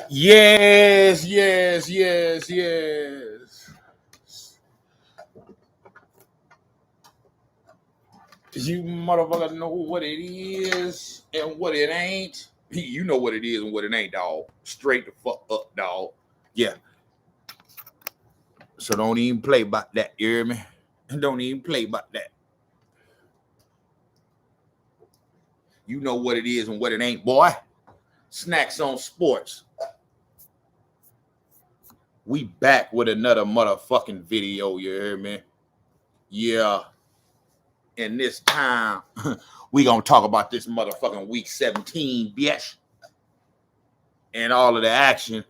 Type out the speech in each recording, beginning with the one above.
Yes, yes, yes, yes. You motherfuckers know what it is and what it ain't. You know what it is and what it ain't, dog. Straight the fuck up, dog. Yeah. So don't even play about that, you hear me? Don't even play about that. You know what it is and what it ain't, boy. Snax on Sportz. We back with another motherfucking video, you hear me? Yeah. And this time, we gonna talk about this motherfucking week 17, bitch. And all of the action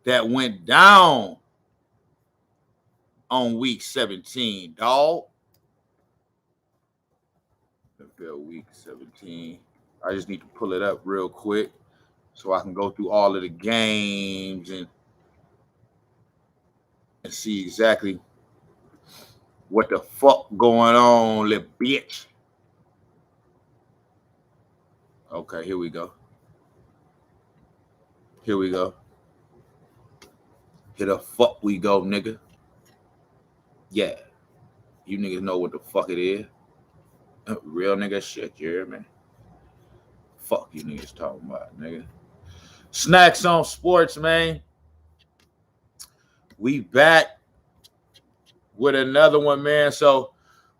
that went down on week 17, dog. NFL week 17. I just need to pull it up real quick so I can go through all of the games and see exactly what the fuck going on, little bitch. Okay, here we go. Here we go. Here the fuck we go, nigga. Yeah. You niggas know what the fuck it is. Real nigga shit, you hear me? Fuck you niggas talking about, nigga. Snax on Sportz, man. We back with another one, man. So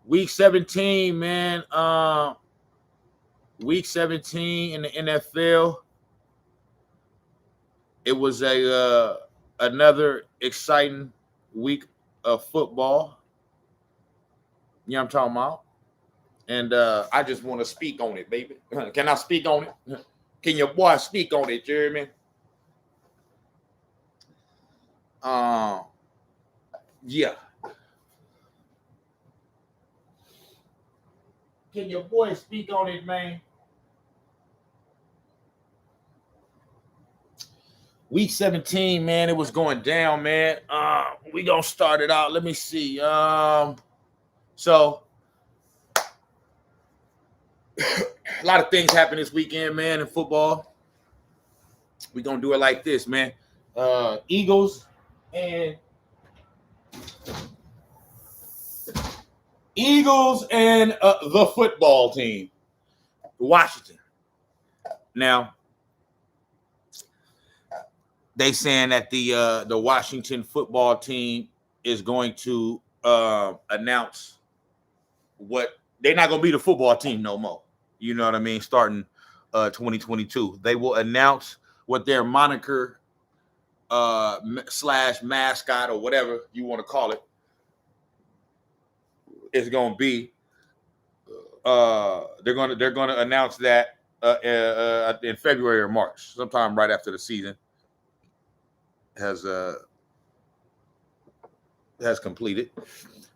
week 17, man. Week 17 in the NFL. It was another exciting week of football. You know what I'm talking about? And I just want to speak on it, baby. Can I speak on it? Can your boy speak on it, Jeremy? Yeah. Can your boy speak on it, man? Week 17, man, it was going down, man. We gonna start it out. Let me see. So a lot of things happened this weekend, man, in football. We gonna do it like this, man. Eagles and the football team, Washington. Now, they saying that the Washington football team is going to announce what they're not going to be the football team no more. You know what I mean? Starting 2022, they will announce what their moniker / mascot or whatever you want to call it is going to be. They're going to announce that in February or March, sometime right after the season has completed.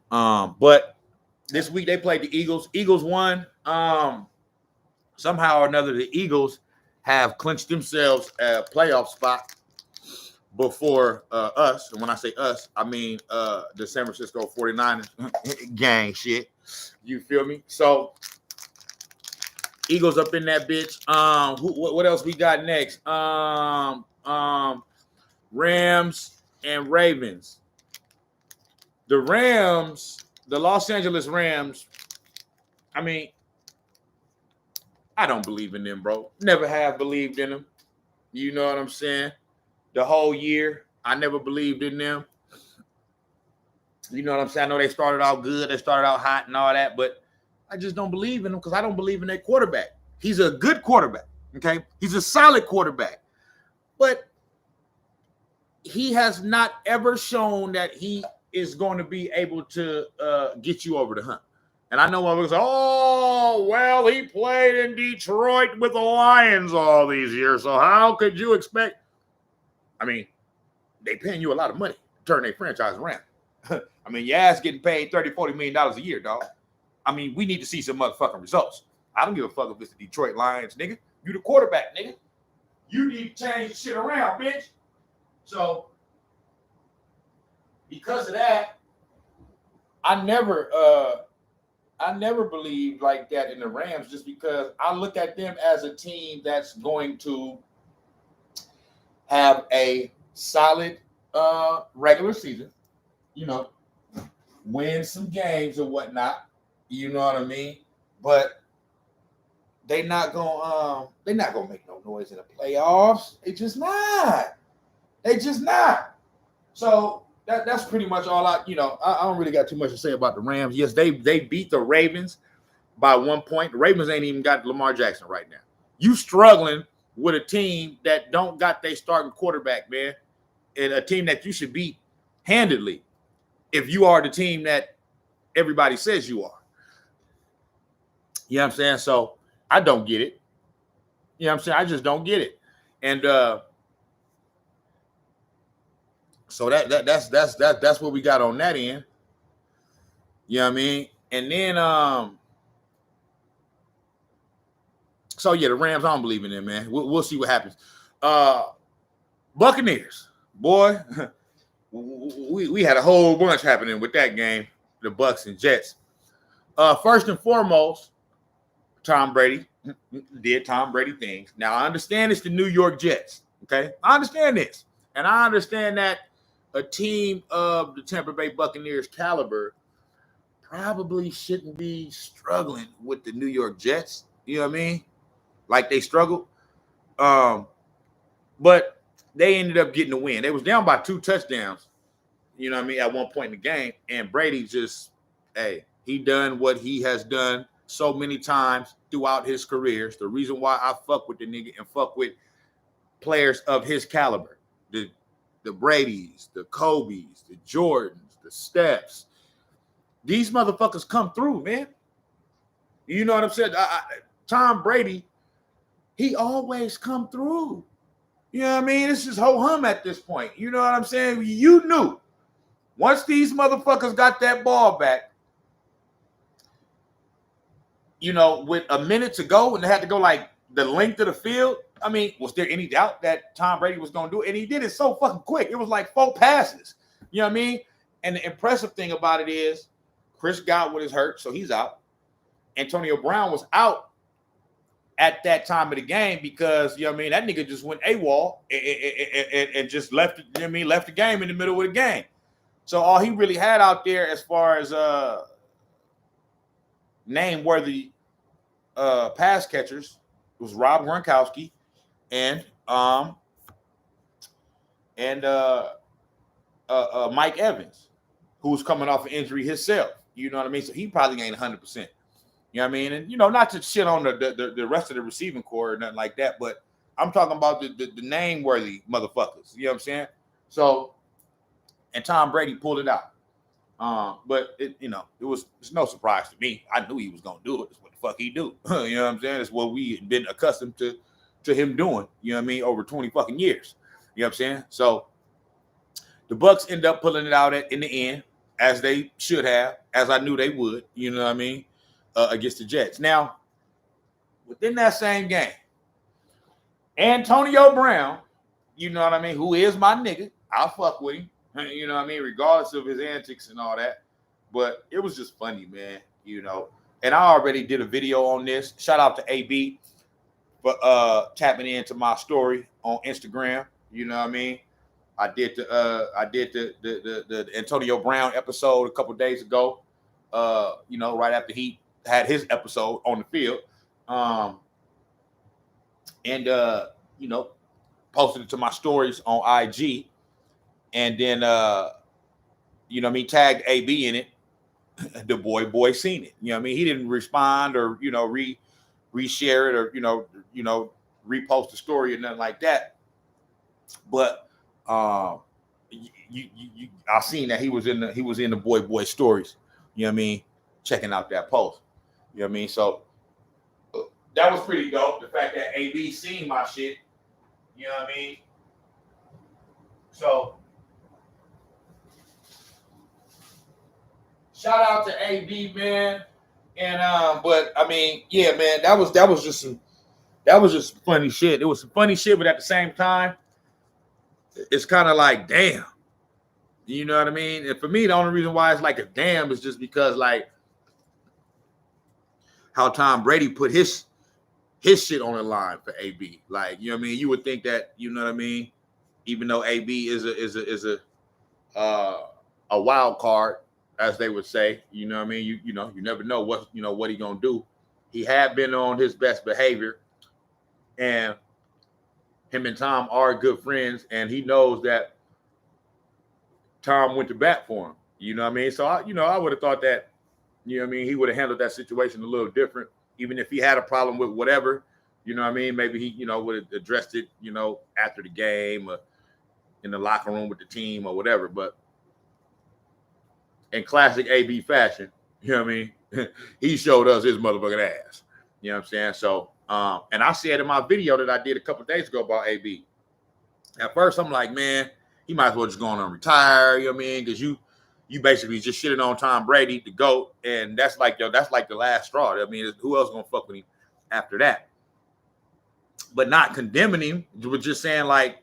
But this week they played the Eagles. Eagles won. Somehow or another, the Eagles have clinched themselves a playoff spot before us. And when I say us, I mean the San Francisco 49ers gang shit. You feel me? So Eagles up in that bitch. What else we got next? Rams and Ravens. The Rams, the Los Angeles Rams, I mean, I don't believe in them, bro. Never have believed in them. You know what I'm saying? The whole year, I never believed in them. You know what I'm saying? I know they started out good. They started out hot and all that, but I just don't believe in them because I don't believe in their quarterback. He's a good quarterback, okay? He's a solid quarterback. But he has not ever shown that he is going to be able to get you over the hump. And I know one say, oh, well, he played in Detroit with the Lions all these years. So how could you expect? I mean, they paying you a lot of money to turn their franchise around. I mean, your ass getting paid $30, $40 million a year, dog. I mean, we need to see some motherfucking results. I don't give a fuck if it's the Detroit Lions, nigga. You the quarterback, nigga. You need to change the shit around, bitch. So, because of that, I never believed like that in the Rams just because I look at them as a team that's going to have a solid regular season, you know, win some games or whatnot, you know what I mean? But they're not gonna make no noise in the playoffs. They just not. They just not. So that's pretty much all I don't really got too much to say about the Rams. Yes, they beat the Ravens by 1 point. The Ravens ain't even got Lamar Jackson right now. You struggling with a team that don't got their starting quarterback, man, and a team that you should beat handedly if you are the team that everybody says you are. You know what I'm saying? So I don't get it. You know what I'm saying? I just don't get it. And so that's what we got on that end. You know what I mean? And then so yeah, the Rams, I don't believe in them, man. We'll see what happens. Buccaneers, boy, we had a whole bunch happening with that game, the Bucs and Jets. First and foremost, Tom Brady did Tom Brady things. Now I understand it's the New York Jets. Okay, I understand this, and I understand that a team of the Tampa Bay Buccaneers caliber probably shouldn't be struggling with the New York Jets. You know what I mean? Like they struggled. But they ended up getting the win. They was down by 2 touchdowns, you know what I mean, at one point in the game. And Brady just, he done what he has done so many times throughout his career. It's the reason why I fuck with the nigga and fuck with players of his caliber. The Bradys, the Kobes, the Jordans, the Stephs. These motherfuckers come through, man. You know what I'm saying? Tom Brady, he always come through. You know what I mean? It's just ho-hum at this point. You know what I'm saying? You knew. Once these motherfuckers got that ball back, you know, with a minute to go and they had to go like the length of the field, I mean, was there any doubt that Tom Brady was going to do it? And he did it so fucking quick. It was like 4 passes. You know what I mean? And the impressive thing about it is Chris Godwin is hurt, so he's out. Antonio Brown was out at that time of the game because, you know what I mean, that nigga just went AWOL and just left, you know what I mean, left the game in the middle of the game. So all he really had out there as far as name-worthy pass catchers was Rob Gronkowski and Mike Evans, who was coming off an injury himself. You know what I mean? So he probably ain't 100%. You know what I mean? And, you know, not to shit on the rest of the receiving core or nothing like that, but I'm talking about the name-worthy motherfuckers. You know what I'm saying? So, and Tom Brady pulled it out. But, it's no surprise to me. I knew he was going to do it. It's what the fuck he do. You know what I'm saying? It's what we had been accustomed to him doing, you know what I mean, over 20 fucking years. You know what I'm saying? So, the Bucs end up pulling it out in the end, as they should have, as I knew they would, you know what I mean, against the Jets. Now, within that same game, Antonio Brown, you know what I mean, who is my nigga, I'll fuck with him, you know what I mean, regardless of his antics and all that. But it was just funny, man, you know. And I already did a video on this. Shout out to AB for tapping into my story on Instagram, you know what I mean. I did the Antonio Brown episode a couple days ago, you know, right after he had his episode on the field, and you know, posted it to my stories on IG, and then you know what I mean, tagged AB in it. The boy seen it. You know what I mean? He didn't respond or, you know, reshare it or, you know, repost the story or nothing like that. But I seen that he was in the boy stories. You know what I mean? Checking out that post. You know what I mean? So that was pretty dope. The fact that AB seen my shit. You know what I mean? So shout out to AB, man. And but I mean, yeah, man, that was just funny shit. It was some funny shit, but at the same time, it's kind of like, damn. You know what I mean? And for me, the only reason why it's like a damn is just because, like, how Tom Brady put his shit on the line for AB. Like, you know what I mean? You would think that, you know what I mean? even though AB is a wild card, as they would say. You know what I mean? You never know what he gonna do. He had been on his best behavior, and him and Tom are good friends, and he knows that Tom went to bat for him. You know what I mean? So I would have thought that, you know what I mean, he would have handled that situation a little different, even if he had a problem with whatever. You know what I mean? Maybe he, would have addressed it, after the game or in the locker room with the team or whatever. But in classic AB fashion, you know what I mean? He showed us his motherfucking ass. You know what I'm saying? So, and I said in my video that I did a couple of days ago about AB. At first, I'm like, man, he might as well just go on and retire. You know what I mean? Because you basically just shitting on Tom Brady, the GOAT, and that's like the last straw. I mean, who else gonna fuck with him after that? But not condemning him, but just saying bro,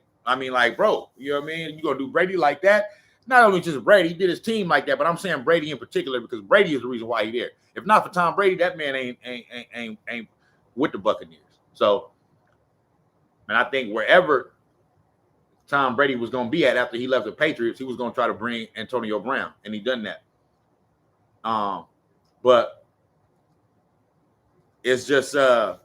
you know what I mean? You gonna do Brady like that? Not only just Brady, he did his team like that, but I'm saying Brady in particular because Brady is the reason why he's there. If not for Tom Brady, that man ain't with the Buccaneers. So, and I think wherever Tom Brady was going to be at after he left the Patriots, he was going to try to bring Antonio Brown, and he done that. But it's just that,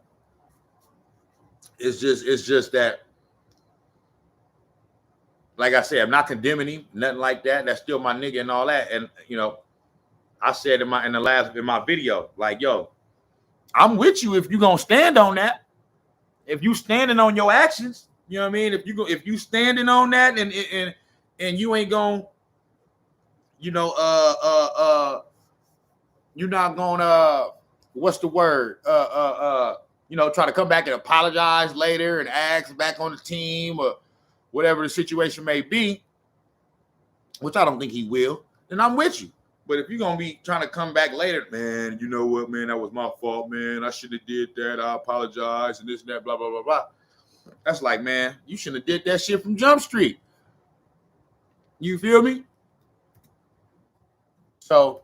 like I said, I'm not condemning him, nothing like that. That's still my nigga and all that. And I said in my video, like, yo, I'm with you if you're gonna stand on that. If you standing on your actions, you know what I mean? If you standing on that and you ain't gonna, you're not gonna what's the word? Try to come back and apologize later and ask back on the team or whatever the situation may be, which I don't think he will, then I'm with you. But if you're going to be trying to come back later, man, you know what, man, that was my fault, man. I should have did that. I apologize and this and that, blah, blah, blah, blah. That's like, man, you shouldn't have did that shit from Jump Street. You feel me? So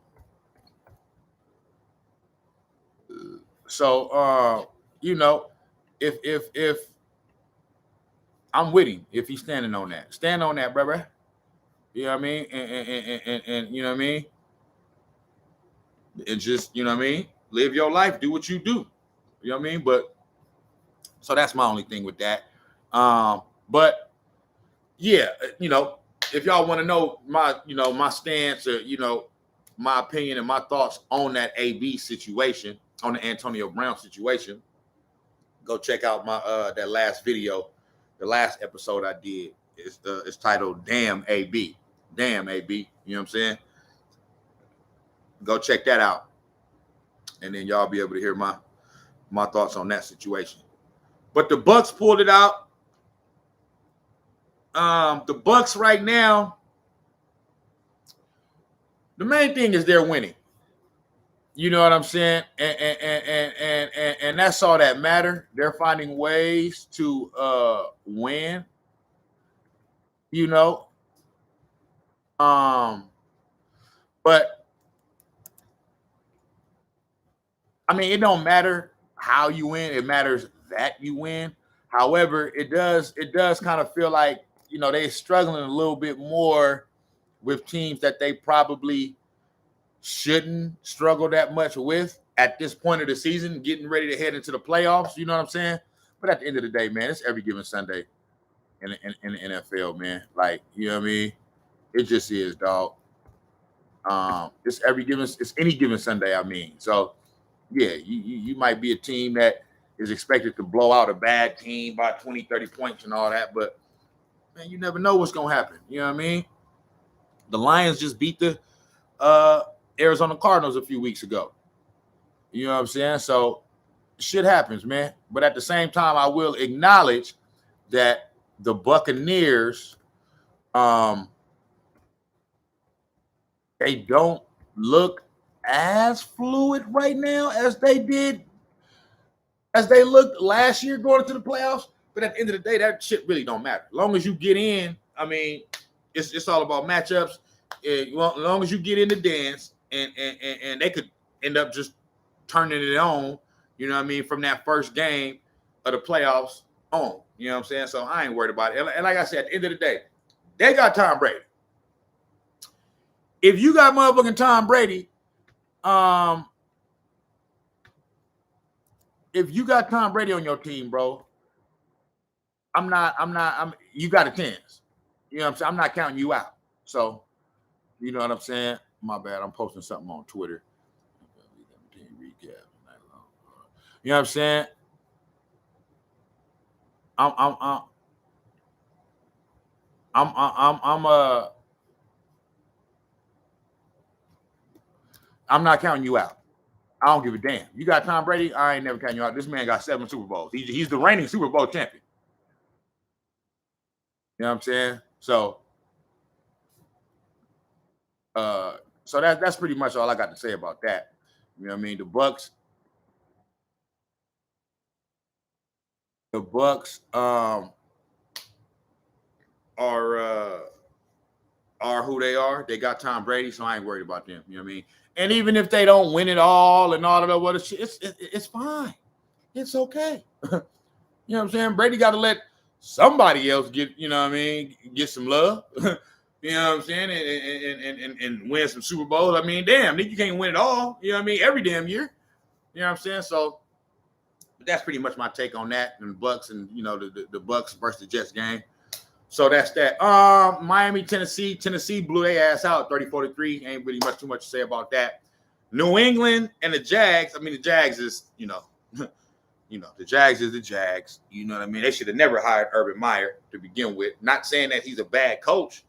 if I'm with him, if he's standing on that, stand on that, brother. You know what I mean? And you know what I mean? And just, you know what I mean? Live your life, do what you do. You know what I mean? But so that's my only thing with that. But yeah, if y'all want to know my stance or, my opinion and my thoughts on that AB situation, on the Antonio Brown situation, go check out my that last video, the last episode I did. It's titled Damn AB. Damn AB. You know what I'm saying? Go check that out. And then y'all be able to hear my thoughts on that situation. But the Bucks pulled it out. The Bucks right now, the main thing is they're winning. You know what I'm saying? And that's all that matter. They're finding ways to win. But I mean, it don't matter how you win. It matters that you win. However, it does kind of feel like, they're struggling a little bit more with teams that they probably shouldn't struggle that much with at this point of the season, getting ready to head into the playoffs. You know what I'm saying? But at the end of the day, man, it's every given Sunday in the NFL, man. Like, you know what I mean? It just is, dog. It's any given Sunday, I mean. So, yeah, you might be a team that is expected to blow out a bad team by 20, 30 points and all that, but, man, you never know what's going to happen. You know what I mean? The Lions just beat the Arizona Cardinals a few weeks ago. You know what I'm saying? So, shit happens, man. But at the same time, I will acknowledge that the Buccaneers, they don't look as fluid right now as they looked last year going into the playoffs. But at the end of the day, that shit really don't matter. As long as you get in, I mean, it's all about matchups. As long as you get in the dance, and they could end up just turning it on, you know what I mean, from that first game of the playoffs on. You know what I'm saying? So I ain't worried about it. And like I said, at the end of the day, they got Tom Brady. If you got motherfucking Tom Brady, if you got Tom Brady on your team, bro, you got a chance. You know what I'm saying? I'm not counting you out. So, you know what I'm saying? My bad. I'm posting something on Twitter. You know what I'm saying? I'm not counting you out. I don't give a damn. You got Tom Brady, I ain't never counting you out. This man got 7 Super Bowls. He's the reigning Super Bowl champion. You know what I'm saying? So that's pretty much all I got to say about that. You know what I mean? The Bucks are who they are. They got Tom Brady, so I ain't worried about them. You know what I mean? And even if they don't win it all and all of that other shit, it's fine. It's okay. You know what I'm saying? Brady got to let somebody else get, you know what I mean, get some love. You know what I'm saying? And win some Super Bowls. I mean, damn, you can't win it all. You know what I mean? Every damn year. You know what I'm saying? So that's pretty much my take on that. And Bucks and, you know, the Bucks versus the Jets game. So that's that. Miami, Tennessee. Tennessee blew their ass out 30-43. Ain't really too much to say about that. New England and the Jags. I mean, the Jags is, you know, the Jags is the Jags. You know what I mean? They should have never hired Urban Meyer to begin with. Not saying that he's a bad coach,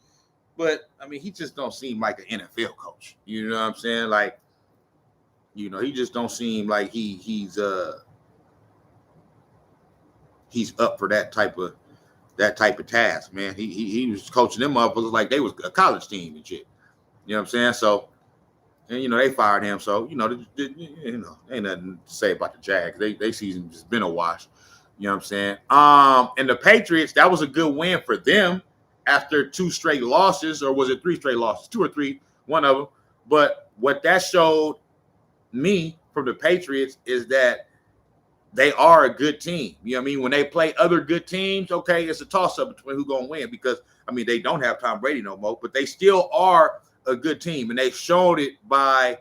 but I mean, he just don't seem like an NFL coach. You know what I'm saying? Like, you know, he just don't seem like he's up for that type of task, man. He was coaching them motherfuckers like they was a college team and shit. You know what I'm saying? So, and you know, they fired him. So, you know, ain't nothing to say about the Jags. They season just been a wash. You know what I'm saying? And the Patriots, that was a good win for them after 2 straight losses, or was it 3 straight losses? 2 or 3, one of them. But what that showed me from the Patriots is that they are a good team. You know what I mean? When they play other good teams, okay, it's a toss-up between who's going to win because, I mean, they don't have Tom Brady no more, but they still are a good team, and they showed it by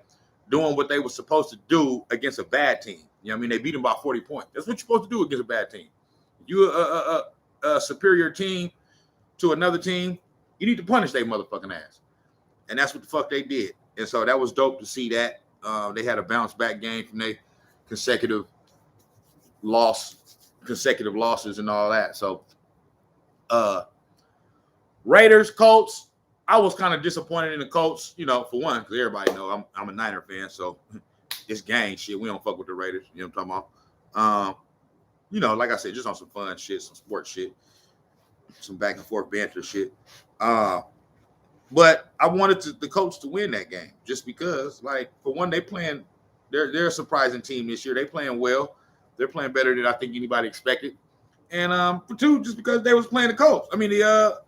doing what they were supposed to do against a bad team. You know what I mean? They beat them by 40 points. That's what you're supposed to do against a bad team. You're a superior team to another team, you need to punish their motherfucking ass. And that's what the fuck they did. And so that was dope to see that. They had a bounce-back game from their consecutive losses and all that. So Raiders, Colts, I was kind of disappointed in the Colts, you know, for one, because everybody know I'm a Niner fan, so it's gang shit. We don't fuck with the Raiders, you know what I'm talking about? You know, like I said, just on some fun shit, some sports shit, some back and forth banter shit. But I wanted the Colts to win that game just because, like, for one, they're a surprising team this year. They playing well. They're playing better than I think anybody expected. And for 2, just because they was playing the Colts. I mean, the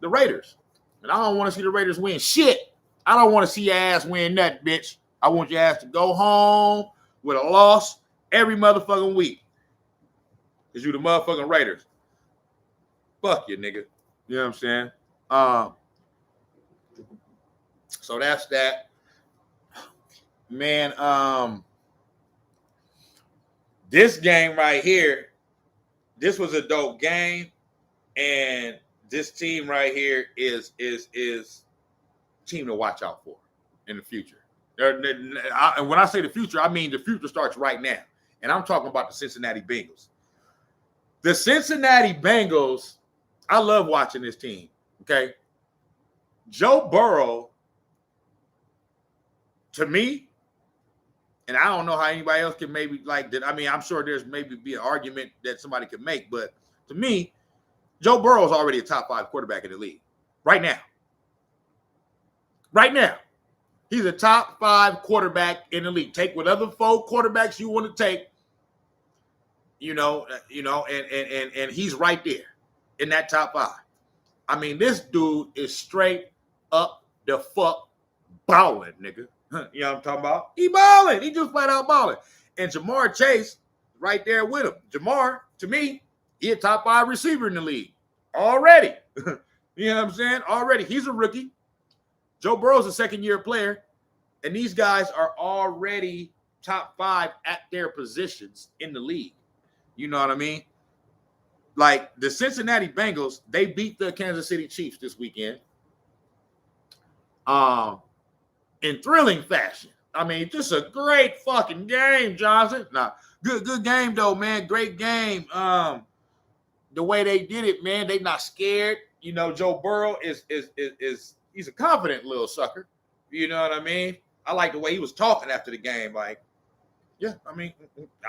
Raiders. And I don't want to see the Raiders win shit. I don't want to see your ass win nothing, bitch. I want your ass to go home with a loss every motherfucking week. Because you the motherfucking Raiders. Fuck you, nigga. You know what I'm saying? So that's that. Man, this game right here, this was a dope game. And this team right here is team to watch out for in the future. And when I say the future, I mean the future starts right now. And I'm talking about the Cincinnati Bengals. The Cincinnati Bengals, I love watching this team, okay? Joe Burrow, to me, and I don't know how anybody else can maybe like that. I mean, I'm sure there's maybe be an argument that somebody could make, but to me, Joe Burrow is already a top 5 quarterback in the league right now. Right now, he's a top 5 quarterback in the league. Take whatever 4 quarterbacks you want to take, and he's right there in that top 5. I mean, this dude is straight up the fuck balling, nigga. You know what I'm talking about? He balling. He just flat out balling. And Jamar Chase right there with him. Jamar, to me, He a top 5 receiver in the league already. You know what I'm saying? Already. He's a rookie. Joe Burrow's a second-year player. And these guys are already top 5 at their positions in the league. You know what I mean? Like the Cincinnati Bengals, they beat the Kansas City Chiefs this weekend. In thrilling fashion. I mean, just a great fucking game, Johnson. Nah, good game though, man. Great game. The way they did it, man, they not scared. You know, Joe Burrow is he's a confident little sucker. You know what I mean? I like the way he was talking after the game. Like, yeah, I mean,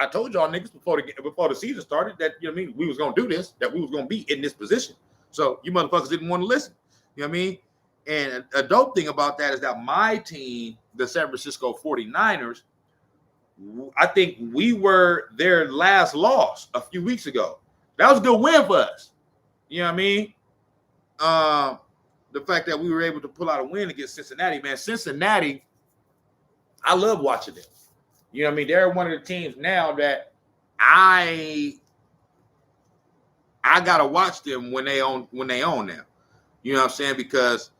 I told y'all niggas before the season started that, you know what I mean, we was gonna do this, that we was gonna be in this position. So you motherfuckers didn't want to listen. You know what I mean? And a dope thing about that is that my team, the San Francisco 49ers, I think we were their last loss a few weeks ago. That was a good win for us. You know what I mean? The fact that we were able to pull out a win against Cincinnati, man. Cincinnati, I love watching them. You know what I mean? They're one of the teams now that I gotta watch them when they own now. You know what I'm saying? Because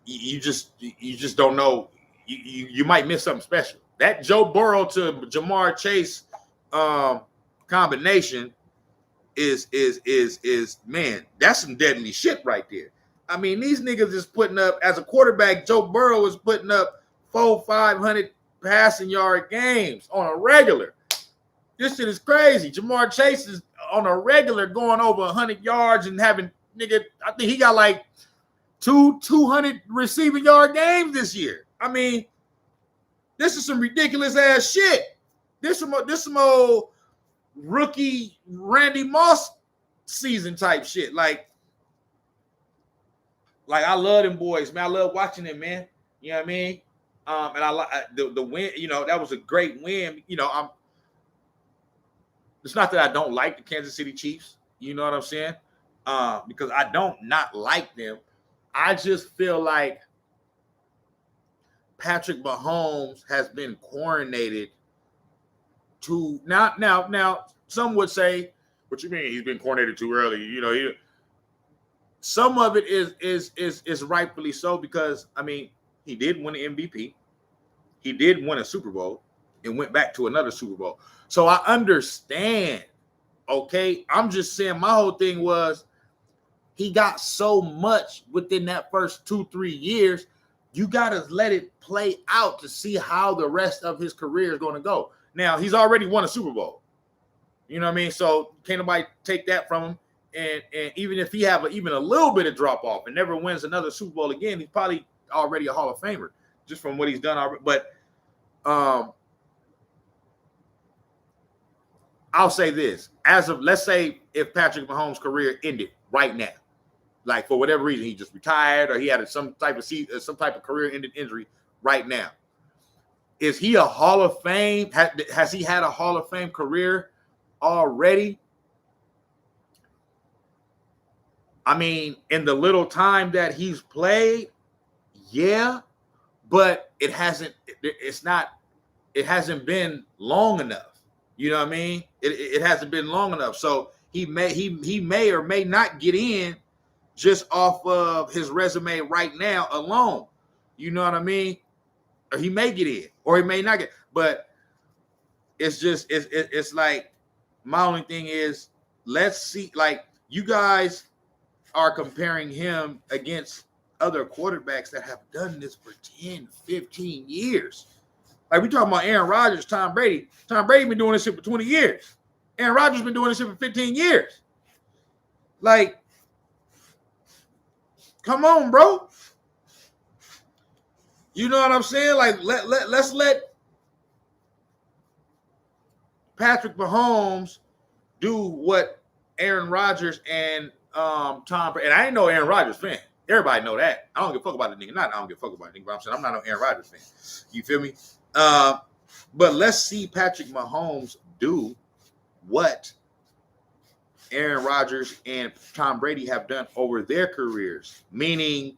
you just don't know. You might miss something special. That Joe Burrow to Jamar Chase combination is man, that's some deadly shit right there. I mean, these niggas is putting up, as a quarterback, Joe Burrow is putting up 400-500 passing yard games on a regular. This shit is crazy. Jamar Chase is on a regular going over 100 yards and having, nigga, I think he got like 200 receiving yard games this year. I mean, this is some ridiculous ass shit. This some old rookie Randy Moss season type shit. Like I love them boys, man. I love watching them, man. You know what I mean? And I like the win. You know, that was a great win. You know, it's not that I don't like the Kansas City Chiefs. You know what I'm saying? Because I don't not like them. I just feel like Patrick Mahomes has been coronated to now. Some would say, "What you mean? He's been coronated too early?" You know, some of it is rightfully so, because I mean, he did win an MVP, he did win a Super Bowl, and went back to another Super Bowl. So I understand. Okay, I'm just saying my whole thing was he got so much within that first 2-3 years. You got to let it play out to see how the rest of his career is going to go. Now, he's already won a Super Bowl. You know what I mean? So can't nobody take that from him. And even if he have even a little bit of drop off and never wins another Super Bowl again, he's probably already a Hall of Famer just from what he's done already. But I'll say this. As of, let's say if Patrick Mahomes' career ended right now, like for whatever reason, he just retired or he had some type of career-ending injury right now. Is he a Hall of Fame? Has he had a Hall of Fame career already? I mean, in the little time that he's played, yeah, but it hasn't been long enough. You know what I mean? It hasn't been long enough. So he may or may not get in just off of his resume right now alone. You know what I mean? Or he may get in, or he may not get. But it's like, my only thing is, let's see. Like, you guys are comparing him against other quarterbacks that have done this for 10, 15 years. Like, we talking about Aaron Rodgers, Tom Brady. Tom Brady been doing this shit for 20 years. Aaron Rodgers been doing this shit for 15 years. Like, come on, bro. You know what I'm saying? Like, let's let Patrick Mahomes do what Aaron Rodgers and Tom Brady. And I ain't no Aaron Rodgers fan. Everybody know that. I don't give a fuck about the nigga. I don't give a fuck about the nigga, but I'm saying I'm not no Aaron Rodgers fan. You feel me? But let's see Patrick Mahomes do what Aaron Rodgers and Tom Brady have done over their careers. Meaning,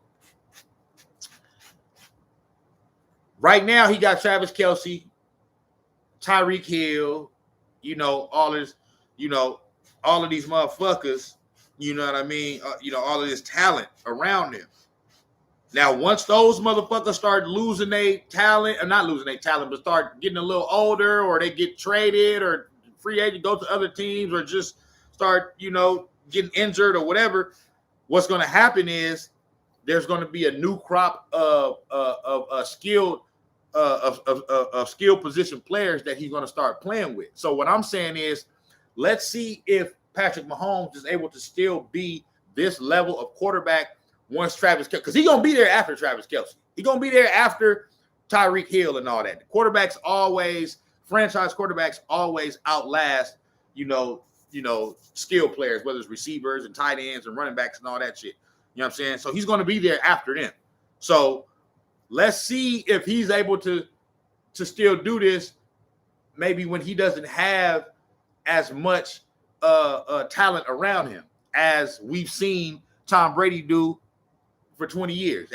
right now he got Travis Kelce, Tyreek Hill, you know, all all of these motherfuckers, you know what I mean? All of this talent around them. Now, once those motherfuckers start losing their talent, or not losing their talent, but start getting a little older, or they get traded, or free agent, go to other teams, or just start, getting injured or whatever, what's going to happen is there's going to be a new crop of skilled position players that he's going to start playing with. So what I'm saying is, let's see if Patrick Mahomes is able to still be this level of quarterback once Travis Kelce, because he's going to be there after Travis Kelce. He's going to be there after Tyreek Hill and all that. Franchise quarterbacks always outlast, skill players, whether it's receivers and tight ends and running backs and all that shit. You know what I'm saying? So he's going to be there after them. So let's see if he's able to still do this maybe when he doesn't have as much talent around him as we've seen Tom Brady do for 20 years,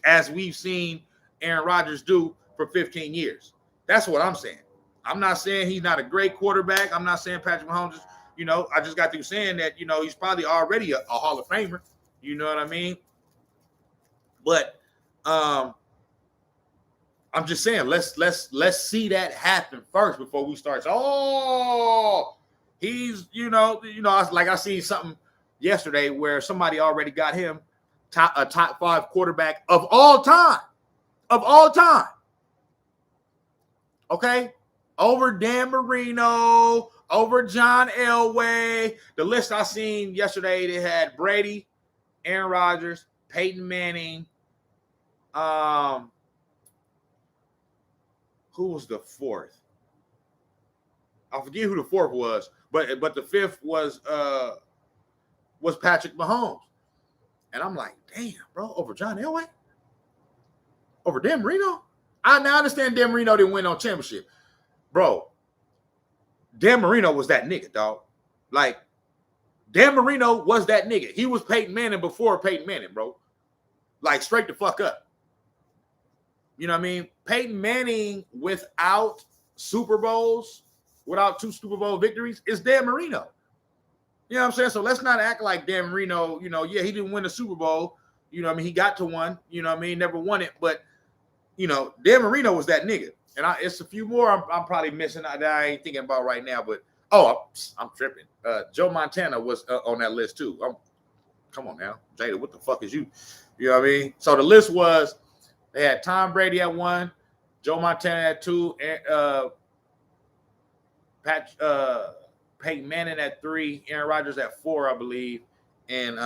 as we've seen Aaron Rodgers do for 15 years. That's what I'm saying. I'm not saying he's not a great quarterback. I'm not saying Patrick Mahomes is, I just got through saying that, he's probably already a Hall of Famer. You know what I mean? But I'm just saying, let's see that happen first before we start. He's, I seen something yesterday where somebody already got him a top 5 quarterback of all time. Okay? Over Dan Marino, over John Elway. The list I seen yesterday, they had Brady, Aaron Rodgers, Peyton Manning. Who was the fourth? I forget who the fourth was, but the fifth was Patrick Mahomes. And I'm like, damn, bro, over John Elway? Over Dan Marino? I now understand Dan Marino didn't win no championship. Bro, Dan Marino was that nigga, dog. Like, Dan Marino was that nigga. He was Peyton Manning before Peyton Manning, bro. Like, straight the fuck up. You know what I mean? Peyton Manning without Super Bowls, without 2 Super Bowl victories, is Dan Marino. You know what I'm saying? So let's not act like Dan Marino, he didn't win the Super Bowl. You know what I mean? He got to one, never won it. But, Dan Marino was that nigga. And it's a few more I'm probably missing that I ain't thinking about right now. But, I'm tripping. Joe Montana was on that list too. Come on now. Jada, what the fuck is you? You know what I mean? So the list was, they had Tom Brady at 1, Joe Montana at 2, Peyton Manning at 3, Aaron Rodgers at 4, I believe, and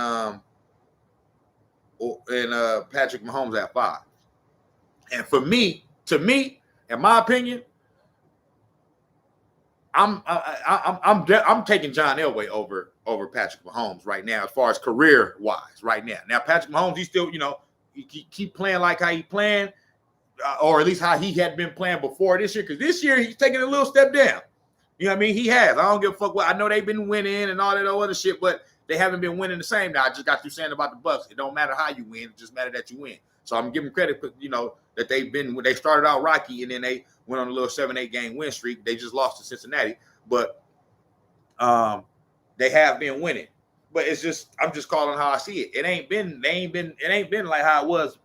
Patrick Mahomes at 5. And to me, in my opinion, I'm taking John Elway over Patrick Mahomes right now as far as career wise right now. Now Patrick Mahomes, he's still he keep playing like how he playing, or at least how he had been playing before this year. Because this year he's taking a little step down. You know what I mean? He has. I don't give a fuck what. I know they've been winning and all that other shit, but they haven't been winning the same. Now I just got through saying about the Bucks. It don't matter how you win; it just matter that you win. So I'm giving credit, that they started out rocky and then they went on a little 7-8 game win streak. They just lost to Cincinnati, but they have been winning. But I'm just calling how I see it. It ain't been like how it was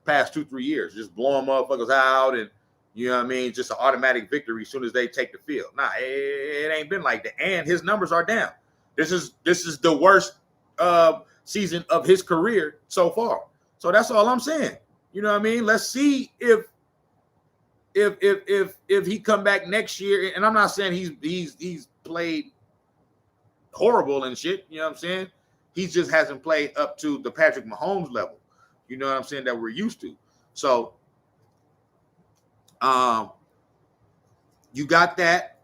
past 2-3 years, just blowing motherfuckers out and you know what I mean, just an automatic victory as soon as they take the field. Nah, it ain't been like that. And his numbers are down. This is the worst season of his career so far. So that's all I'm saying. You know what I mean? Let's see if he come back next year. And I'm not saying he's played horrible and shit. You know what I'm saying? He just hasn't played up to the Patrick Mahomes level. You know what I'm saying? That we're used to. So you got that.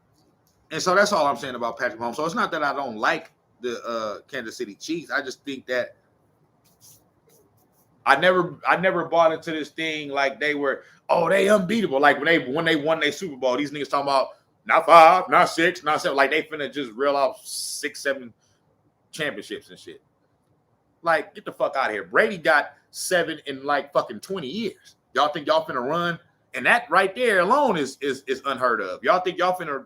And so that's all I'm saying about Patrick Mahomes. So it's not that I don't like the Kansas City Chiefs. I just think that I never bought into this thing like they were, they unbeatable. Like when they won their Super Bowl, these niggas talking about not 5, not 6, not 7. Like they finna just reel off 6, 7 championships and shit. Like, get the fuck out of here. Brady got 7 in like fucking 20 years. Y'all think y'all finna run? And that right there alone is unheard of. Y'all think y'all finna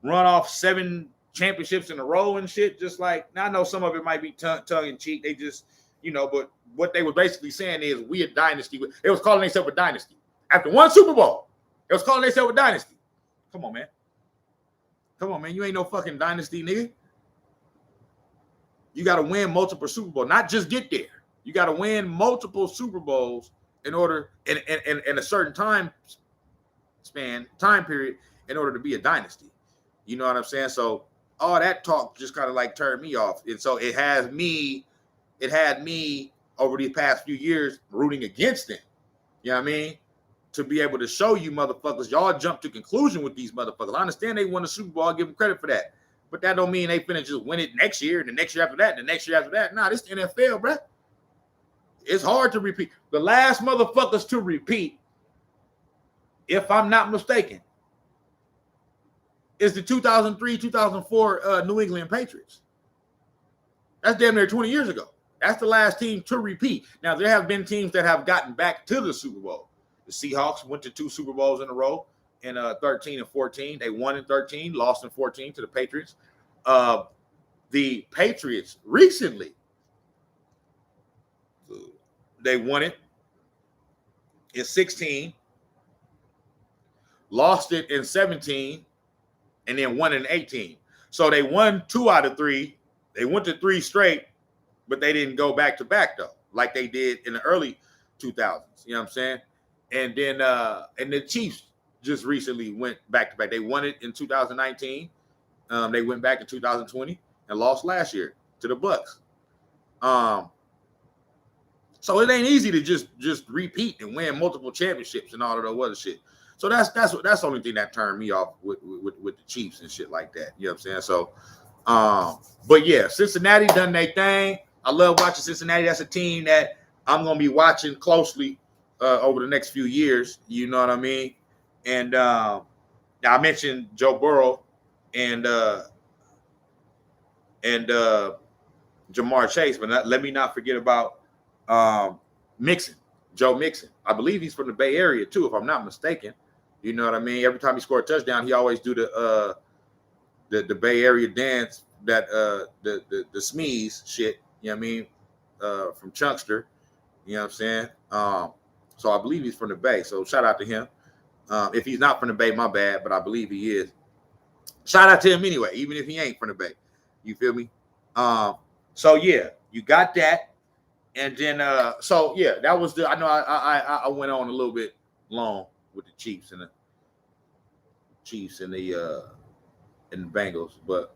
run off 7 championships in a row and shit. Just like, now I know some of it might be tongue in cheek. They just, but what they were basically saying is we a dynasty. They was calling themselves a dynasty. After one Super Bowl, they was calling themselves a dynasty. Come on, man. Come on, man. You ain't no fucking dynasty, nigga. You got to win multiple Super Bowls, not just get there. You got to win multiple Super Bowls in order, in a certain time period, in order to be a dynasty. You know what I'm saying? So all that talk just kind of like turned me off. And so it had me over the past few years rooting against them. You know what I mean? To be able to show you motherfuckers, y'all jump to conclusion with these motherfuckers. I understand they won the Super Bowl. I give them credit for that. But that don't mean they finna just win it next year, and the next year after that, and the next year after that. Nah, this is the NFL, bro. It's hard to repeat. The last motherfuckers to repeat, if I'm not mistaken, is the 2003-2004 New England Patriots. That's damn near 20 years ago. That's the last team to repeat. Now, there have been teams that have gotten back to the Super Bowl. The Seahawks went to 2 Super Bowls in a row in 13 and 14. They won in 13, lost in 14 to the Patriots. The Patriots recently, they won it in 16, lost it in 17, and then won in 18. So they won 2 out of 3. They went to 3 straight, but they didn't go back to back though, like they did in the early 2000s. You know what I'm saying? And then and the Chiefs just recently went back to back. They won it in 2019. They went back in 2020 and lost last year to the Bucks. So it ain't easy to just repeat and win multiple championships and all of that other shit. So that's the only thing that turned me off with the Chiefs and shit like that. You know what I'm saying? So, but yeah, Cincinnati done their thing. I love watching Cincinnati. That's a team that I'm gonna be watching closely over the next few years. You know what I mean? And I mentioned Joe Burrow and Jamar Chase, but let me not forget about Mixon, Joe Mixon. I believe he's from the Bay Area too, if I'm not mistaken. You know what I mean? Every time he scored a touchdown, he always do the Bay Area dance, that the Smeeze shit. You know what I mean? From Chunkster. You know what I'm saying? So I believe he's from the Bay. So shout out to him. If he's not from the Bay, my bad, but I believe he is. Shout out to him anyway, even if he ain't from the Bay. You feel me? So yeah, you got that. And then so yeah, that was I know I went on a little bit long with the Chiefs and the Bengals, but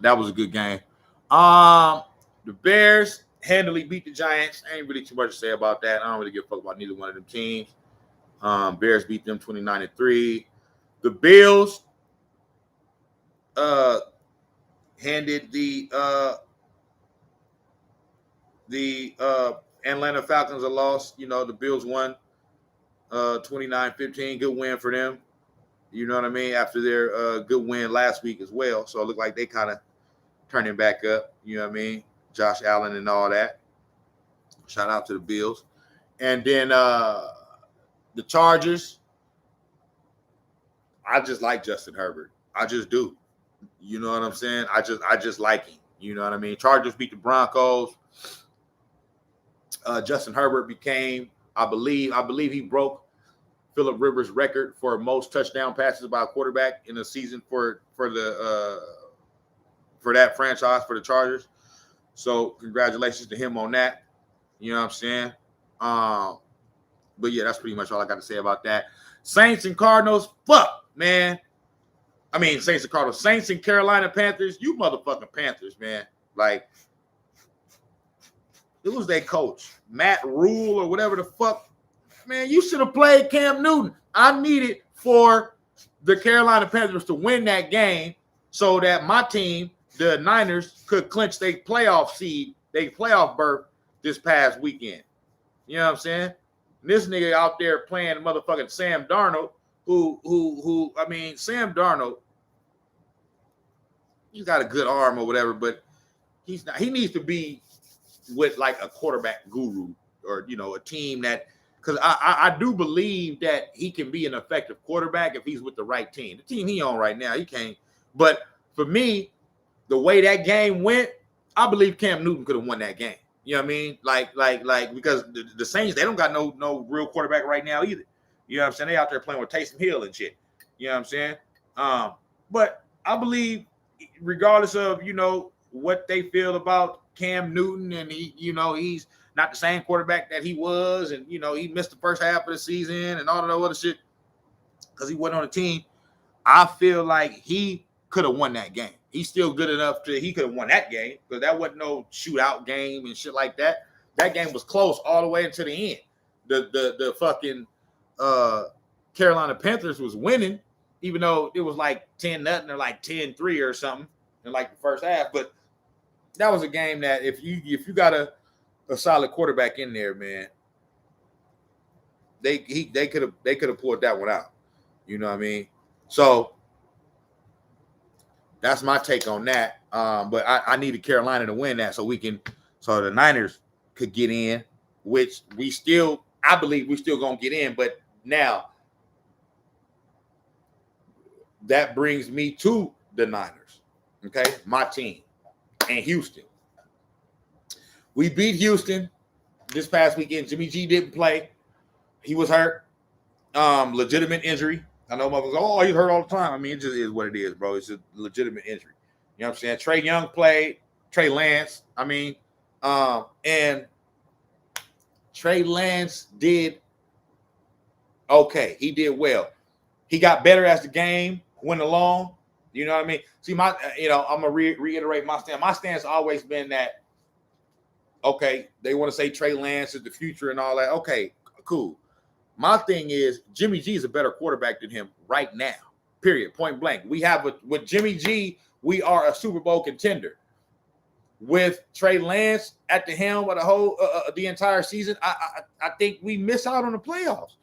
that was a good game. The Bears handily beat the Giants. Ain't really too much to say about that. I don't really give a fuck about neither one of them teams. Bears beat them 29-3. The Bills handed the Atlanta Falcons a loss. You know, the Bills won 29-15. Good win for them. You know what I mean? After their good win last week as well. So it looked like they kind of turning back up. You know what I mean? Josh Allen and all that. Shout out to the Bills. And then the Chargers. I just like Justin Herbert. I just do. You know what I'm saying? I just like him. You know what I mean? Chargers beat the Broncos. Justin Herbert became, I believe he broke Phillip Rivers' record for most touchdown passes by a quarterback in a season for that franchise, for the Chargers. So congratulations to him on that. You know what I'm saying? But yeah, that's pretty much all I got to say about that. Saints and Cardinals, fuck, man. I mean, Saints and Cardinals. Saints and Carolina Panthers, you motherfucking Panthers, man. Like, it was their coach, Matt Rule or whatever the fuck. Man, you should have played Cam Newton. I needed for the Carolina Panthers to win that game so that my team, the Niners, could clinch their playoff seed, their playoff berth this past weekend. You know what I'm saying? And this nigga out there playing motherfucking Sam Darnold, who I mean, Sam Darnold, he's got a good arm or whatever, but he's not. He needs to be with like a quarterback guru or, you know, a team that, because I do believe that he can be an effective quarterback if he's with the right team. The team he on right now, he can't. But for me, the way that game went, I believe Cam Newton could have won that game. You know what I mean? Like because the Saints, they don't got no real quarterback right now either. You know what I'm saying? They out there playing with Taysom Hill and shit. You know what I'm saying? But I believe, regardless of, what they feel about Cam Newton, and he's not the same quarterback that he was, and he missed the first half of the season and all of that other shit because he wasn't on the team. I feel like he could have won that game. He's still good enough he could have won that game, because that wasn't no shootout game and shit like that. That game was close all the way until the end. The fucking Carolina Panthers was winning, even though it was like 10-0 or like 10-3 or something in like the first half. But that was a game that if you got a solid quarterback in there, man, they could have pulled that one out. You know what I mean? So that's my take on that. But I needed Carolina to win that so the Niners could get in, which I believe we still gonna get in. But now that brings me to the Niners. Okay, my team and Houston. We beat Houston this past weekend. Jimmy G didn't play. He was hurt. Legitimate injury. I know motherfuckers go, oh, he's hurt all the time. I mean, it just is what it is, bro. It's a legitimate injury. You know what I'm saying? Trey Young played. Trey Lance. And Trey Lance did okay. He did well. He got better as the game went along. You know what I mean? See, I'm gonna reiterate my stance. My stance has always been that, okay, they want to say Trey Lance is the future and all that. Okay, cool. My thing is Jimmy G is a better quarterback than him right now. Period. Point blank. With Jimmy G, we are a Super Bowl contender. With Trey Lance at the helm of the entire season, I think we miss out on the playoffs.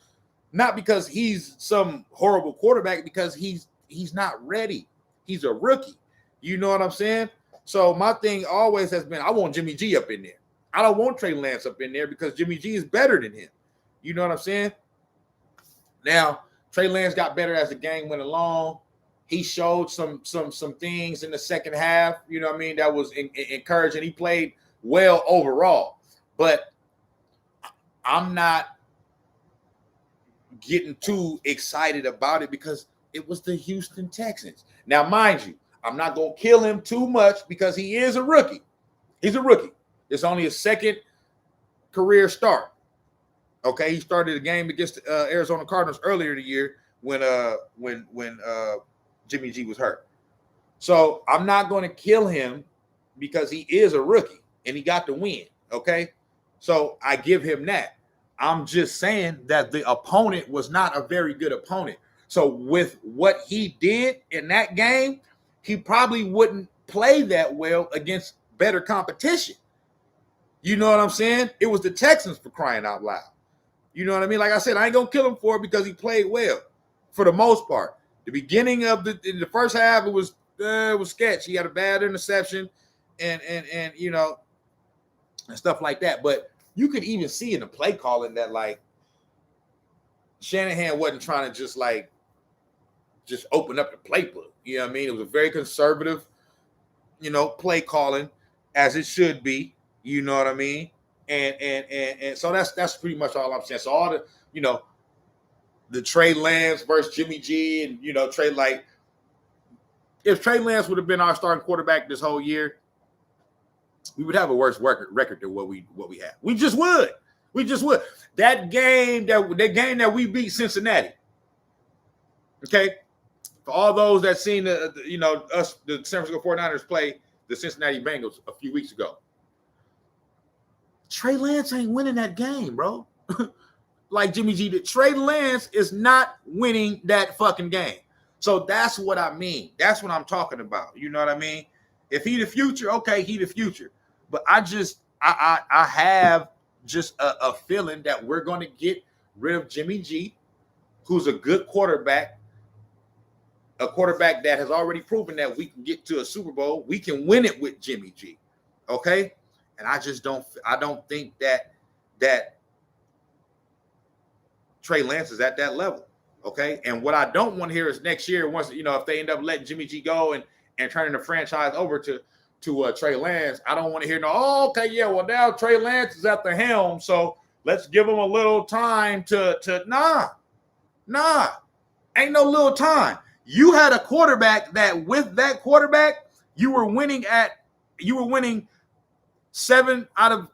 Not because he's some horrible quarterback, because he's not ready. He's a rookie. You know what I'm saying? So my thing always has been, I want Jimmy G up in there. I don't want Trey Lance up in there because Jimmy G is better than him. You know what I'm saying? Now, Trey Lance got better as the game went along. He showed some things in the second half, you know what I mean, that was encouraging. He played well overall. But I'm not getting too excited about it because it was the Houston Texans. Now, mind you, I'm not going to kill him too much because he is a rookie. He's a rookie. It's only his second career start. Okay, he started a game against Arizona Cardinals earlier in the year when Jimmy G was hurt. So I'm not going to kill him because he is a rookie and he got the win. Okay, so I give him that. I'm just saying that the opponent was not a very good opponent. So with what he did in that game, he probably wouldn't play that well against better competition. You know what I'm saying? It was the Texans, for crying out loud. You know what I mean? Like I said, I ain't gonna kill him for it because he played well for the most part. The beginning of in the first half, it was sketch. He had a bad interception and and stuff like that. But you could even see in the play calling that like Shanahan wasn't trying to just open up the playbook. You know what I mean? It was a very conservative, play calling, as it should be. You know what I mean? And so that's pretty much all I'm saying. So all the Trey Lance versus Jimmy G and if Trey Lance would have been our starting quarterback this whole year, we would have a worse record than what we have. We just would. That game that we beat Cincinnati. Okay, for all those that seen the San Francisco 49ers play the Cincinnati Bengals a few weeks ago. Trey Lance ain't winning that game, bro. Like Jimmy G did. Trey Lance is not winning that fucking game. So that's what I mean. That's what I'm talking about. You know what I mean? If he the future, okay, he the future. But I have just a feeling that we're going to get rid of Jimmy G, who's a good quarterback, a quarterback that has already proven that we can get to a Super Bowl. We can win it with Jimmy G. Okay? And I don't think that Trey Lance is at that level. Okay. And what I don't want to hear is next year, once, if they end up letting Jimmy G go and and turning the franchise over to Trey Lance. I don't want to hear no, okay, yeah, well, now Trey Lance is at the helm, so let's give him a little time to nah, ain't no little time. You had a quarterback that with that quarterback, you were winning 7 out of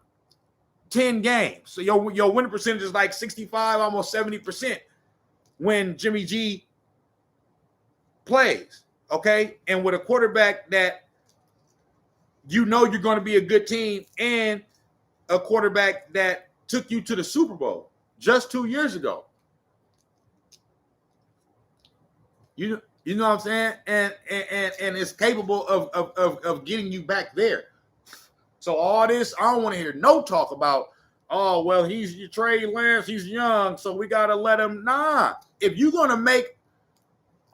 10 games. So your winning percentage is like 65, almost 70% when Jimmy G plays, okay? And with a quarterback that you know you're going to be a good team and a quarterback that took you to the Super Bowl just 2 years ago. You know what I'm saying? And it's capable of getting you back there. So all this, I don't want to hear no talk about, oh, well, he's Trey Lance, he's young, so we got to let him. Nah. If you're going to make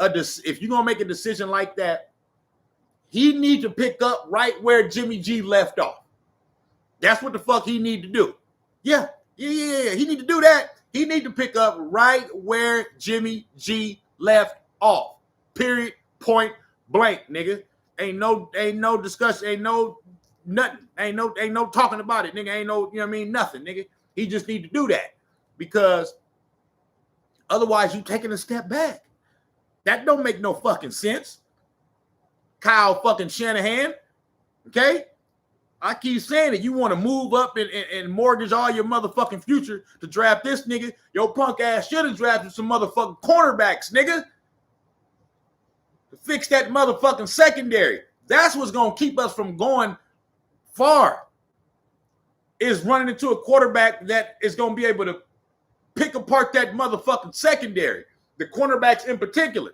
a decision like that, he needs to pick up right where Jimmy G left off. That's what the fuck he need to do. Yeah. He need to do that. He need to pick up right where Jimmy G left off. Period. Point blank, nigga. Ain't no discussion. Ain't no nothing. Ain't no talking about it, nigga. Ain't no, you know what I mean? Nothing, nigga. He just need to do that because otherwise you taking a step back. That don't make no fucking sense. Kyle fucking Shanahan, okay? I keep saying it. You want to move up and mortgage all your motherfucking future to draft this nigga. Your punk ass should have drafted some motherfucking cornerbacks, nigga. To fix that motherfucking secondary. That's what's going to keep us from going far. Is running into a quarterback that is going to be able to pick apart that motherfucking secondary. The cornerbacks in particular.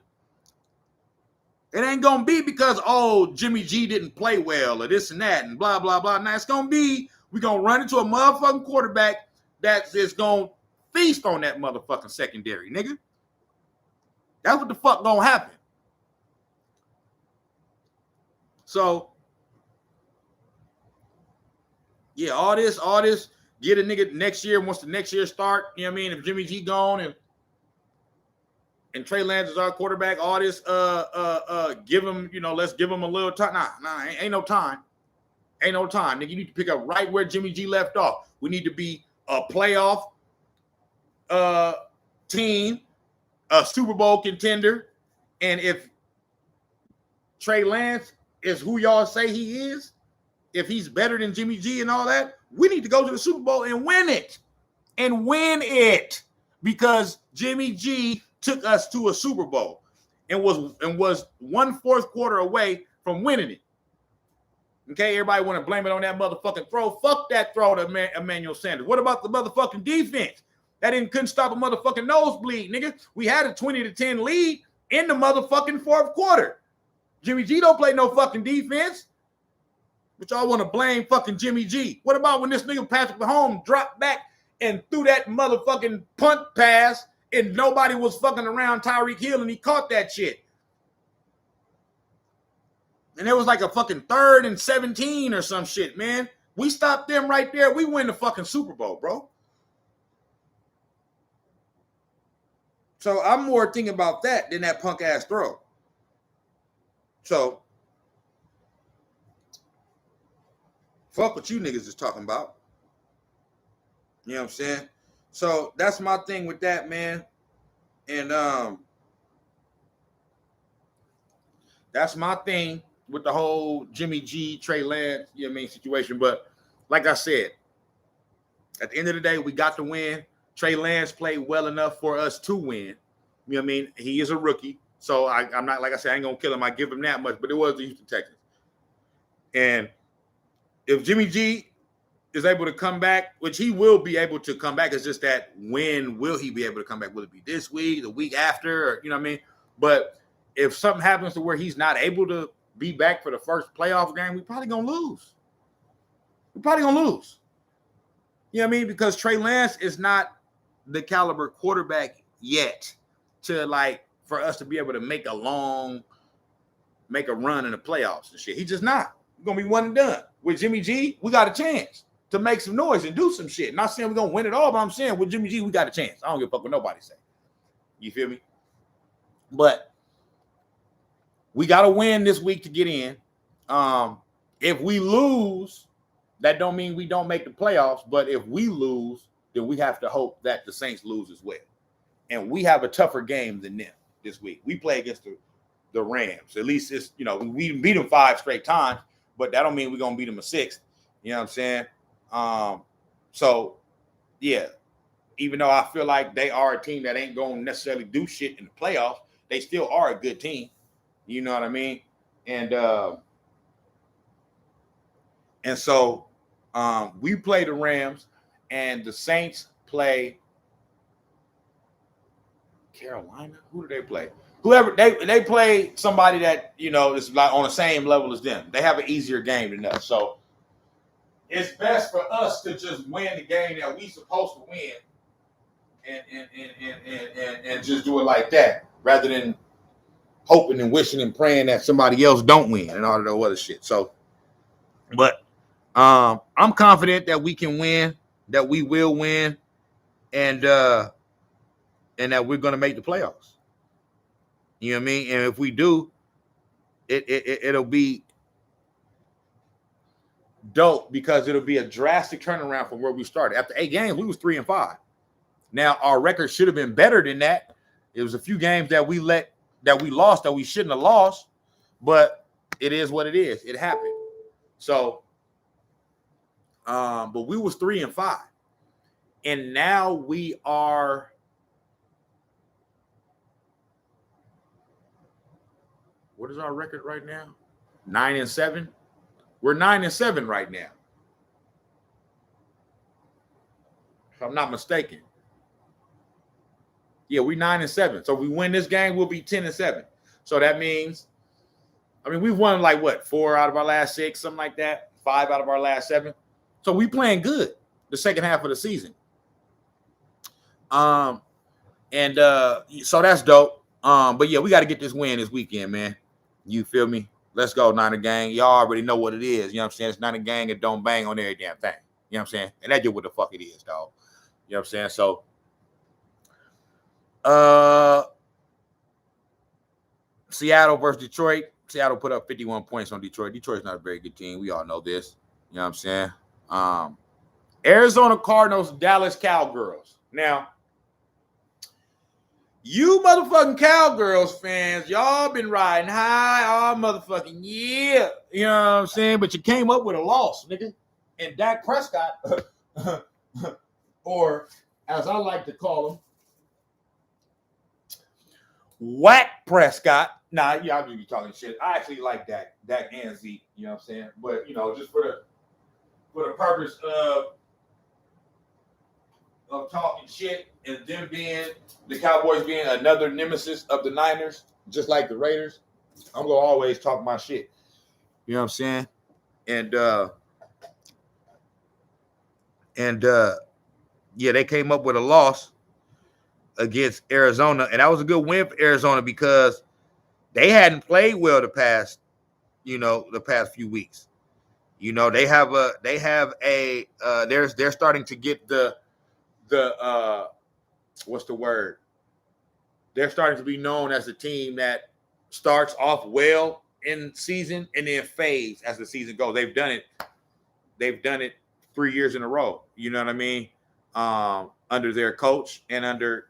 It ain't going to be because, oh, Jimmy G didn't play well or this and that and blah, blah, blah. Now, it's going to be, we're going to run into a motherfucking quarterback that is going to feast on that motherfucking secondary, nigga. That's what the fuck going to happen. So, yeah, all this, get a nigga next year, once the next year start, you know what I mean? If Jimmy G gone and Trey Lance is our quarterback, all this, give him, let's give him a little time. Nah, ain't no time. Ain't no time. Nigga, you need to pick up right where Jimmy G left off. We need to be a playoff team, a Super Bowl contender. And if Trey Lance is who y'all say he is, if he's better than Jimmy G and all that, we need to go to the Super Bowl and win it. And win it. Because Jimmy G took us to a Super Bowl and was 1/4 quarter away from winning it. Okay, everybody want to blame it on that motherfucking throw. Fuck that throw to Emmanuel Sanders. What about the motherfucking defense? Couldn't stop a motherfucking nosebleed, nigga. We had a 20-10 lead in the motherfucking 4th quarter. Jimmy G don't play no fucking defense. But y'all want to blame fucking Jimmy G. What about when this nigga Patrick Mahomes dropped back and threw that motherfucking punt pass and nobody was fucking around Tyreek Hill and he caught that shit? And it was like a fucking 3rd and 17 or some shit, man. We stopped them right there. We win the fucking Super Bowl, bro. So I'm more thinking about that than that punk ass throw. So fuck what you niggas is talking about. You know what I'm saying? So that's my thing with that, man. And that's my thing with the whole Jimmy G, Trey Lance, you know what I mean, situation. But like I said, at the end of the day, we got to win. Trey Lance played well enough for us to win. You know what I mean? He is a rookie. So I'm not, like I said, I ain't going to kill him. I give him that much. But it was the Houston Texans. And if Jimmy G is able to come back, which he will be able to come back, it's just that when will he be able to come back? Will it be this week, the week after, or, you know what I mean? But if something happens to where he's not able to be back for the first playoff game, we're probably going to lose. You know what I mean? Because Trey Lance is not the caliber quarterback yet to, like, for us to be able to make a run in the playoffs and shit. He's just not. We're going to be one and done. With Jimmy G, we got a chance to make some noise and do some shit. Not saying we're going to win it all, but I'm saying with Jimmy G, we got a chance. I don't give a fuck what nobody say. You feel me? But We got to win this week to get in. If we lose, that don't mean we don't make the playoffs. But if we lose, then we have to hope that the Saints lose as well. And we have a tougher game than them this week. We play against the Rams. At least it's, we beat them 5 straight times, but that don't mean we're going to beat them a 6th. You know what I'm saying? So, yeah, even though I feel like they are a team that ain't going to necessarily do shit in the playoffs, they still are a good team. You know what I mean? And so we play the Rams, and the Saints play Carolina. Who do they play? Whoever they play somebody that is like on the same level as them. They have an easier game than us, so it's best for us to just win the game that we supposed to win, and just do it like that, rather than hoping and wishing and praying that somebody else don't win and all of that other shit. So, but I'm confident that we can win, that we will win, and that we're going to make the playoffs. You know what I mean? And if we do, it'll be dope because it'll be a drastic turnaround from where we started. After 8 games, we was 3-5. Now our record should have been better than that. It was a few games that we lost that we shouldn't have lost, but it is what it is. It happened. So, but we was 3-5, and now we are. What is our record right now? 9-7. We're 9-7 right now, if I'm not mistaken. Yeah, we 9-7. So if we win this game, we'll be 10-7. So that means, we've won like what, 4 out of our last 6, something like that. 5 out of our last 7. So we playing good the second half of the season. So that's dope. But yeah, we got to get this win this weekend, man. You feel me? Let's go, Niner gang. Y'all already know what it is. You know what I'm saying? It's Niner gang and don't bang on every damn thing. You know what I'm saying? And that's just what the fuck it is, dog. You know what I'm saying? So, Seattle versus Detroit. Seattle put up 51 points on Detroit. Detroit's not a very good team. We all know this. You know what I'm saying? Arizona Cardinals, Dallas Cowgirls. Now, you motherfucking Cowgirls fans, y'all been riding high all motherfucking year. You know what I'm saying? But you came up with a loss, nigga. And Dak Prescott, or as I like to call him, Whack Prescott. Nah, y'all do be talking shit. I actually like Dak and Zeke, you know what I'm saying? But, just for the purpose of talking shit and them being the Cowboys being another nemesis of the Niners, just like the Raiders, I'm gonna always talk my shit. You know what I'm saying? And yeah, they came up with a loss against Arizona, and that was a good win for Arizona because they hadn't played well the past few weeks. They're starting to get the what's the word? They're starting to be known as a team that starts off well in season and then fades as the season goes. They've done it 3 years in a row. You know what I mean? Under their coach and under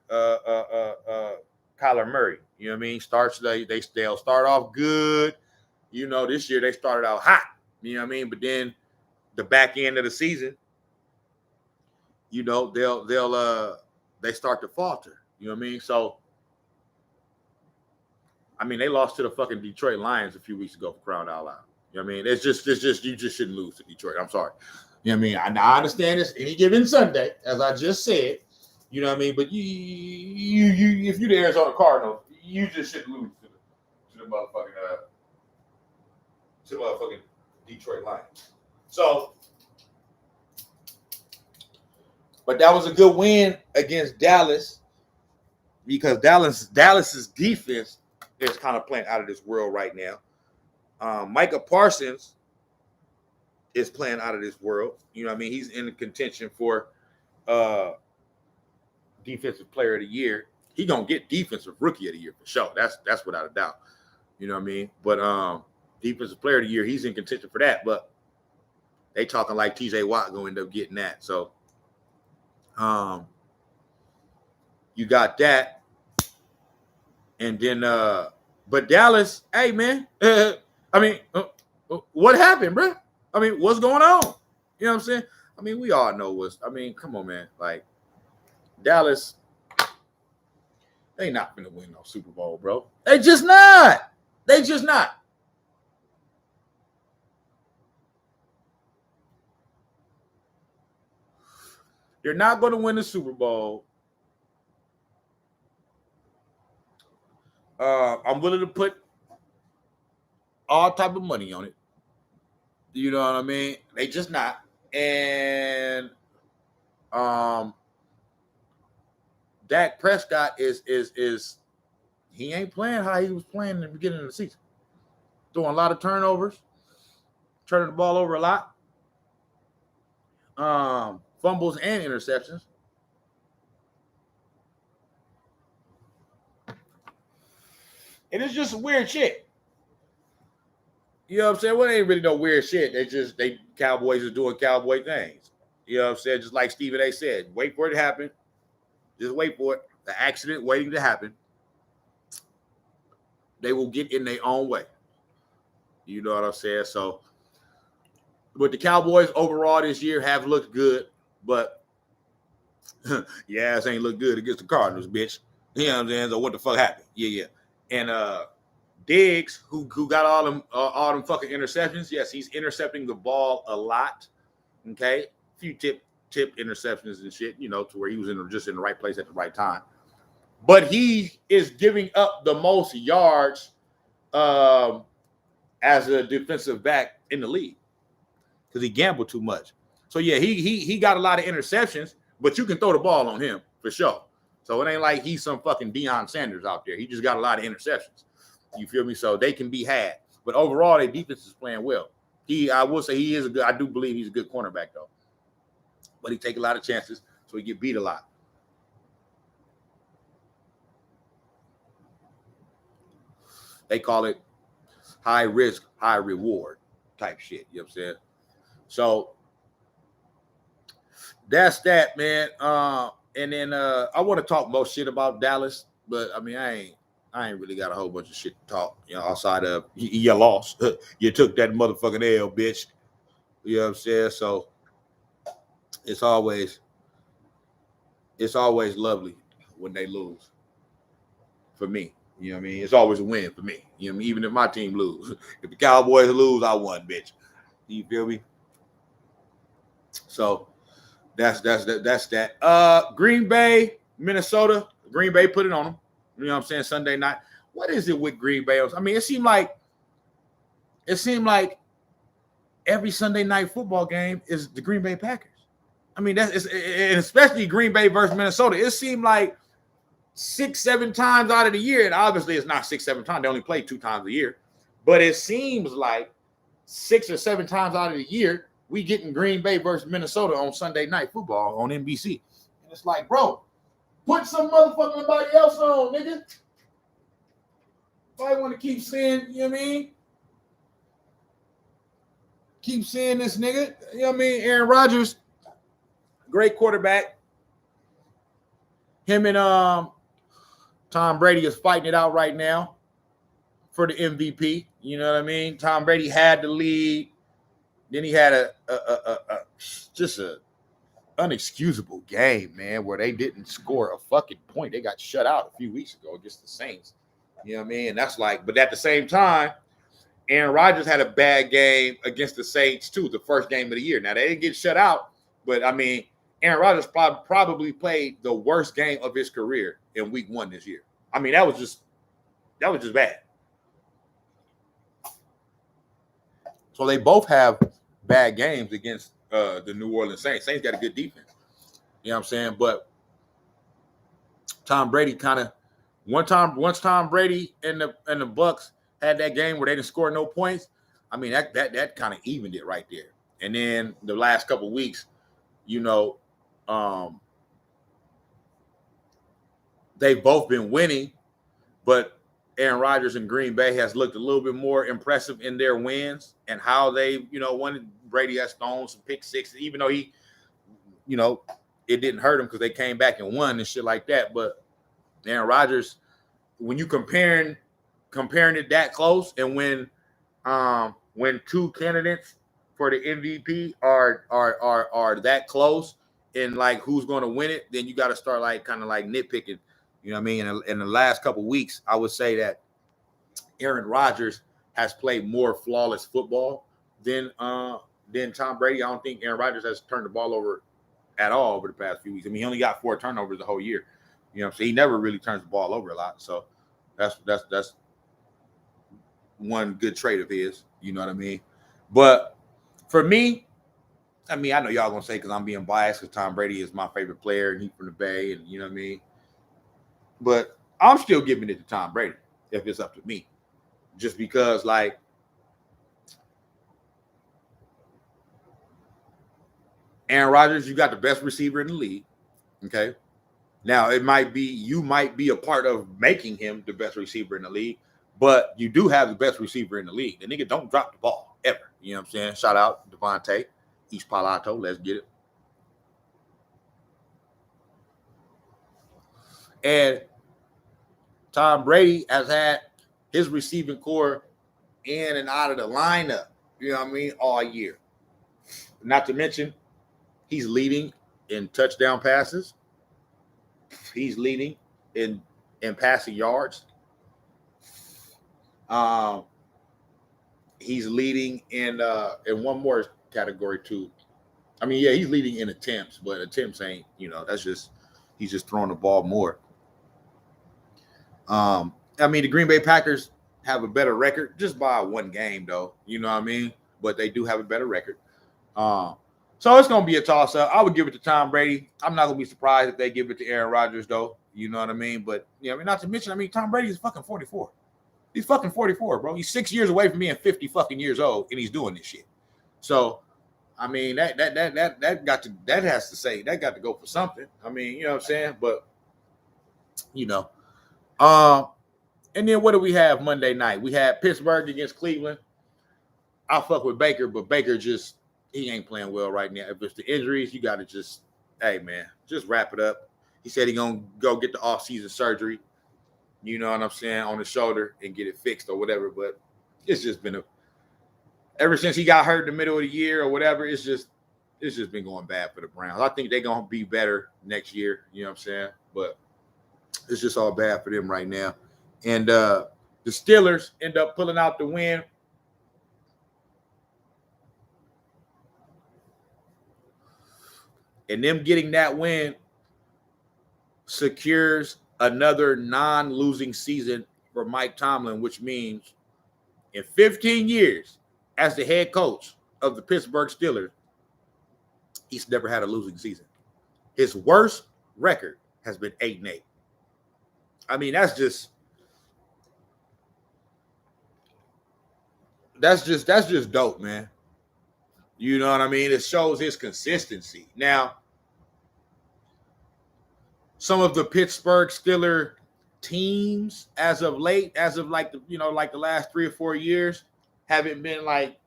Kyler Murray. You know what I mean? They'll start off good. This year they started out hot. You know what I mean? But then the back end of the season, they start to falter. You know what I mean? So, they lost to the fucking Detroit Lions a few weeks ago for crying out loud. You know what I mean? It's just you just shouldn't lose to Detroit. I'm sorry. You know what I mean? I understand this any given Sunday, as I just said. You know what I mean? But you if you're the Arizona Cardinals, you just shouldn't lose to the motherfucking Detroit Lions. So, but that was a good win against Dallas because Dallas's defense is kind of playing out of this world right now. Micah Parsons is playing out of this world. You know what I mean? He's in the contention for defensive player of the year. He gonna get defensive rookie of the year for sure. That's without a doubt. You know what I mean? But defensive player of the year, he's in contention for that. But they talking like TJ Watt gonna end up getting that. So you got that. And then but Dallas, hey man, what happened, bro? I mean, what's going on? You know what I'm saying? I mean, we all know come on, man. Like Dallas, they not gonna win no Super Bowl, bro. They just not. They just not. They're not going to win the Super Bowl. I'm willing to put all type of money on it. You know what I mean? They just not. And Dak Prescott is he ain't playing how he was playing in the beginning of the season. Doing a lot of turnovers, turning the ball over a lot. Fumbles and interceptions. And it's just weird shit. You know what I'm saying? Well, it ain't really no weird shit. They Cowboys are doing cowboy things. You know what I'm saying? Just like Stephen A said, wait for it to happen. Just wait for it. The accident waiting to happen. They will get in their own way. You know what I'm saying? So, but the Cowboys overall this year have looked good, but your ass ain't look good against the Cardinals, bitch. You know what I'm saying? So what the fuck happened? Yeah. And Diggs, who got all them fucking interceptions, yes, he's intercepting the ball a lot. Okay, a few tip interceptions and shit, you know, to where he was just in the right place at the right time. But he is giving up the most yards as a defensive back in the league because he gambled too much. So yeah, he got a lot of interceptions, but you can throw the ball on him for sure. So it ain't like he's some fucking Deion Sanders out there. He just got a lot of interceptions. You feel me? So they can be had. But overall, their defense is playing well. I will say he is I do believe he's a good cornerback though. But he take a lot of chances, so he get beat a lot. They call it high risk, high reward type shit. You know what I'm saying? So that's that, man. And then I want to talk more shit about Dallas, but I mean, I ain't really got a whole bunch of shit to talk, you know, outside of you lost. You took that motherfucking L, bitch. You know what I'm saying? So it's always lovely when they lose. For me. You know what I mean? It's always a win for me. You know what I mean? Even if my team lose. If the Cowboys lose, I won, bitch. You feel me? So that's that. Green Bay, Minnesota. Green Bay put it on them. You know what I'm saying? Sunday night. What is it with Green Bay? I mean, it seemed like every Sunday night football game is the Green Bay Packers. I mean, and especially Green Bay versus Minnesota. It seemed like 6-7 times out of the year, and obviously it's not 6-7 times. They only play 2 times a year, but it seems like 6 or 7 times out of the year we getting Green Bay versus Minnesota on Sunday night football on NBC. And it's like, bro, put some motherfucking body else on, nigga. I want to keep saying, you know what I mean? Keep saying this nigga. You know what I mean? Aaron Rodgers, great quarterback. Him and Tom Brady is fighting it out right now for the MVP. You know what I mean? Tom Brady had the lead. Then he had a unexcusable game, man, where they didn't score a fucking point. They got shut out a few weeks ago against the Saints. You know what I mean? And that's like, but at the same time, Aaron Rodgers had a bad game against the Saints too, the first game of the year. Now they didn't get shut out, but I mean, Aaron Rodgers probably played the worst game of his career in week 1 this year. I mean, that was just bad. So they both have bad games against the New Orleans Saints. Saints got a good defense. You know what I'm saying? But Tom Brady kind of once Tom Brady and the Bucks had that game where they didn't score no points, I mean, that kind of evened it right there. And then the last couple of weeks, you know, they've both been winning, but Aaron Rodgers in Green Bay has looked a little bit more impressive in their wins and how they, won. Brady has thrown some pick sixes, even though he, it didn't hurt him because they came back and won and shit like that. But Aaron Rodgers, when you comparing it that close, and when two candidates for the MVP are that close and like who's going to win it, then you got to start like kind of like nitpicking. You know what I mean? In the last couple of weeks, I would say that Aaron Rodgers has played more flawless football than Tom Brady. I don't think Aaron Rodgers has turned the ball over at all over the past few weeks. I mean, he only got 4 turnovers the whole year. So he never really turns the ball over a lot. So that's one good trait of his. You know what I mean? But for me, I mean, I know y'all gonna say because I'm being biased because Tom Brady is my favorite player and he's from the Bay, and you know what I mean. But I'm still giving it to Tom Brady if it's up to me, just because like Aaron Rodgers, you got the best receiver in the league. Okay. Now, you might be a part of making him the best receiver in the league, but you do have the best receiver in the league. The nigga don't drop the ball ever. You know what I'm saying? Shout out Devontae, East Palato. Let's get it. And Tom Brady has had his receiving core in and out of the lineup, you know what I mean, all year. Not to mention, he's leading in touchdown passes. He's leading in passing yards. He's leading in one more category too. I mean, yeah, he's leading in attempts, but attempts ain't, that's just he's just throwing the ball more. I mean, the Green Bay Packers have a better record just by one game, though. You know what I mean? But they do have a better record. So it's going to be a toss-up. I would give it to Tom Brady. I'm not going to be surprised if they give it to Aaron Rodgers, though. You know what I mean? But, not to mention, Tom Brady is fucking 44. He's fucking 44, bro. He's 6 years away from being 50 fucking years old, and he's doing this shit. So, I mean, that got to go for something. I mean, you know what I'm saying? But, and then what do we have Monday night? We had Pittsburgh against Cleveland. I'll fuck with Baker, but Baker he ain't playing well right now. If it's the injuries, you got to just wrap it up. He said he going to go get the off-season surgery, you know what I'm saying, on the shoulder and get it fixed or whatever. But it's just been ever since he got hurt in the middle of the year or whatever, it's just been going bad for the Browns. I think they're going to be better next year, you know what I'm saying? But it's just all bad for them right now. And the Steelers end up pulling out the win. And them getting that win secures another non-losing season for Mike Tomlin, which means in 15 years as the head coach of the Pittsburgh Steelers, he's never had a losing season. His worst record has been 8-8. I mean, that's just dope, man. You know what I mean? It shows his consistency. Now, some of the Pittsburgh Steelers teams as of late, like the last 3 or 4 years, haven't been like,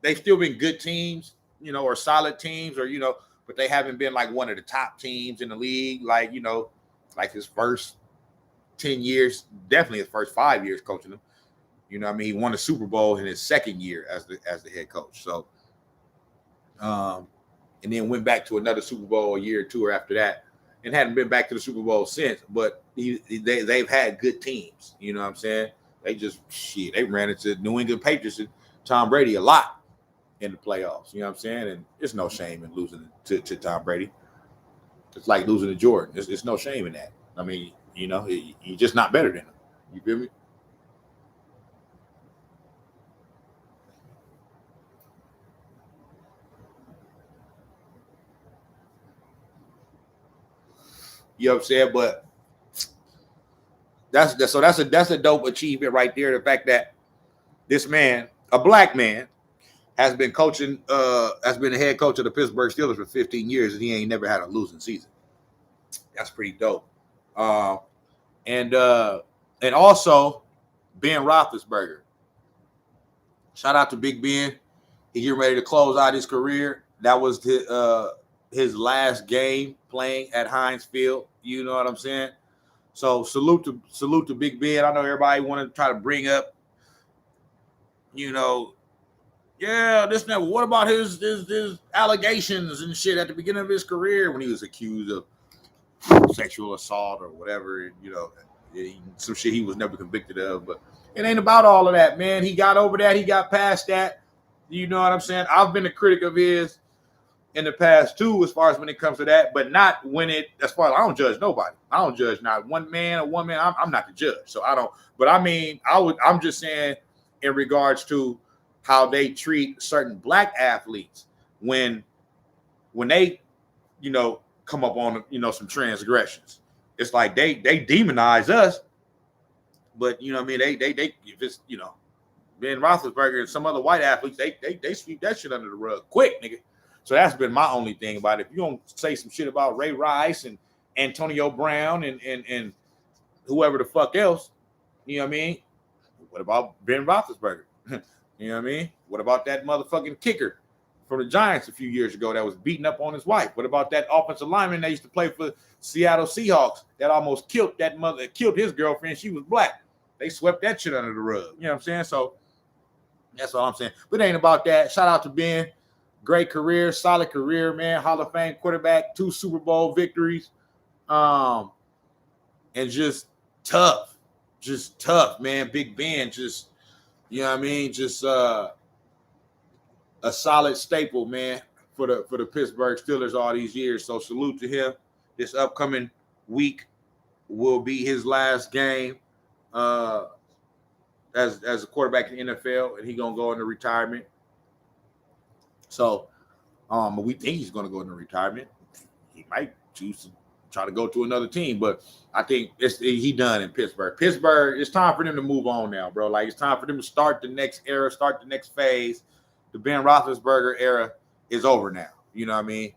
they've still been good teams, or solid teams, or, but they haven't been like one of the top teams in the league, like, like his first 10 years, definitely his first 5 years coaching them. You know what I mean? He won the Super Bowl in his second year as the head coach. So, and then went back to another Super Bowl a year or two after that, and hadn't been back to the Super Bowl since. But they've had good teams. You know what I'm saying? They ran into New England Patriots and Tom Brady a lot in the playoffs. You know what I'm saying? And it's no shame in losing to Tom Brady. It's like losing to Jordan. It's no shame in that. I mean, you're just not better than him. You feel me? You know what I'm saying? But that's a dope achievement right there. The fact that this man, a black man, has been the head coach of the Pittsburgh Steelers for 15 years, and he ain't never had a losing season. That's pretty dope. And also Ben Roethlisberger. Shout out to Big Ben. He's getting ready to close out his career. That was his last game playing at Heinz Field. You know what I'm saying? So salute to Big Ben. I know everybody want to try to bring up, this never. What about his allegations and shit at the beginning of his career when he was accused of sexual assault or whatever? Some shit he was never convicted of. But it ain't about all of that, man. He got over that. He got past that. You know what I'm saying? I've been a critic of his in the past too, as far as when it comes to that, but not when as far as I don't judge nobody. I don't judge not one man or woman. I'm not the judge, so I don't. But I mean, I'm just saying in regards to how they treat certain black athletes when they, come up on, some transgressions. It's like they demonize us, but you know what I mean? They if it's, Ben Roethlisberger and some other white athletes, they sweep that shit under the rug quick, nigga. So that's been my only thing about it. If you don't say some shit about Ray Rice and Antonio Brown and whoever the fuck else, you know what I mean? What about Ben Roethlisberger? You know what I mean? What about that motherfucking kicker from the Giants a few years ago that was beating up on his wife? What about that offensive lineman that used to play for Seattle Seahawks that almost killed his girlfriend? She was black. They swept that shit under the rug. You know what I'm saying? So that's all I'm saying. But it ain't about that. Shout out to Ben. Great career, solid career, man. Hall of Fame quarterback, 2 Super Bowl victories. And just tough, man. Big Ben, just, you know what I mean? Just a solid staple, man, for the Pittsburgh Steelers all these years. So salute to him. This upcoming week will be his last game as a quarterback in the NFL, and he's gonna go into retirement. So, we think he's gonna go into retirement. He might choose to try to go to another team, but I think he done in Pittsburgh. Pittsburgh, it's time for them to move on now, bro. Like, it's time for them to start the next era, start the next phase. The Ben Roethlisberger era is over now. You know what I mean?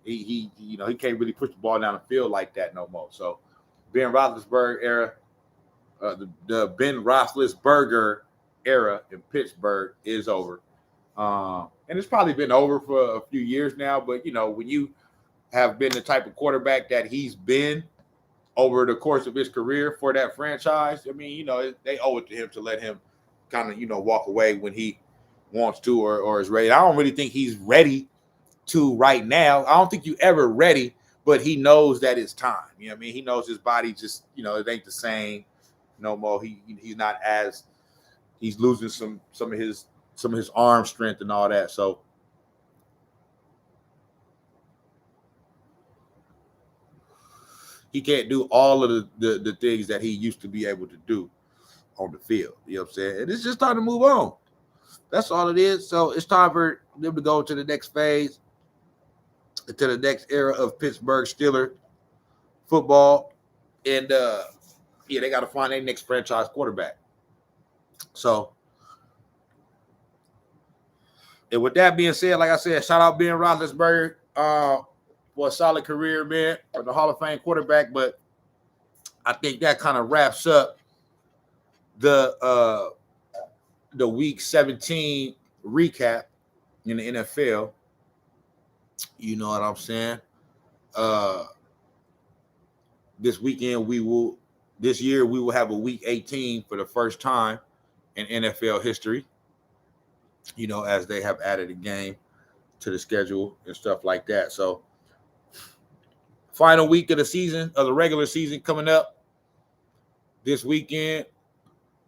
He can't really push the ball down the field like that no more. So, Ben Roethlisberger era. The Ben Roethlisberger era in Pittsburgh is over. And it's probably been over for a few years now, but, when you have been the type of quarterback that he's been over the course of his career for that franchise, I mean, they owe it to him to let him kind of, walk away when he wants to or is ready. I don't really think he's ready to right now. I don't think you ever ready, but he knows that it's time. You know what I mean? He knows his body just, it ain't the same no more. He's not as, he's losing some of his arm strength and all that. So he can't do all of the things that he used to be able to do on the field. You know what I'm saying? And it's just time to move on. That's all it is. So it's time for them to go to the next phase, to the next era of Pittsburgh Steelers football. And they got to find their next franchise quarterback. So, and with that being said, like I said, shout out Ben Roethlisberger for a solid career, man, for the Hall of Fame quarterback. But I think that kind of wraps up the Week 17 recap in the NFL. You know what I'm saying? This year we will have a Week 18 for the first time in NFL history. As they have added a game to the schedule and stuff like that. So, final week of the season, of the regular season coming up this weekend.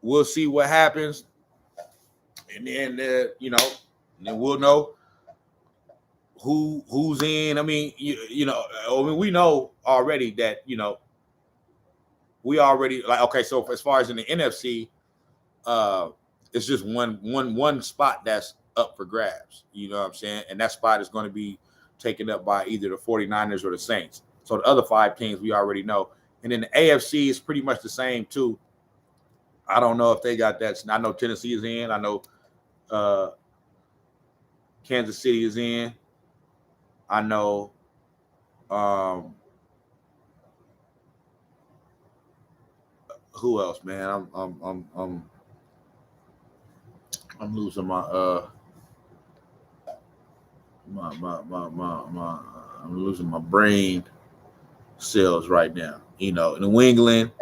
We'll see what happens. And then, then we'll know who's in. I mean, we know already that, we already, like, okay, so as far as in the NFC, it's just one spot that's up for grabs. You know what I'm saying? And that spot is going to be taken up by either the 49ers or the Saints. So the other 5 teams we already know. And then the AFC is pretty much the same too. I don't know if they got that. I know Tennessee is in. I know Kansas City is in. I know who else, man? I'm losing my I'm losing my brain cells right now. New England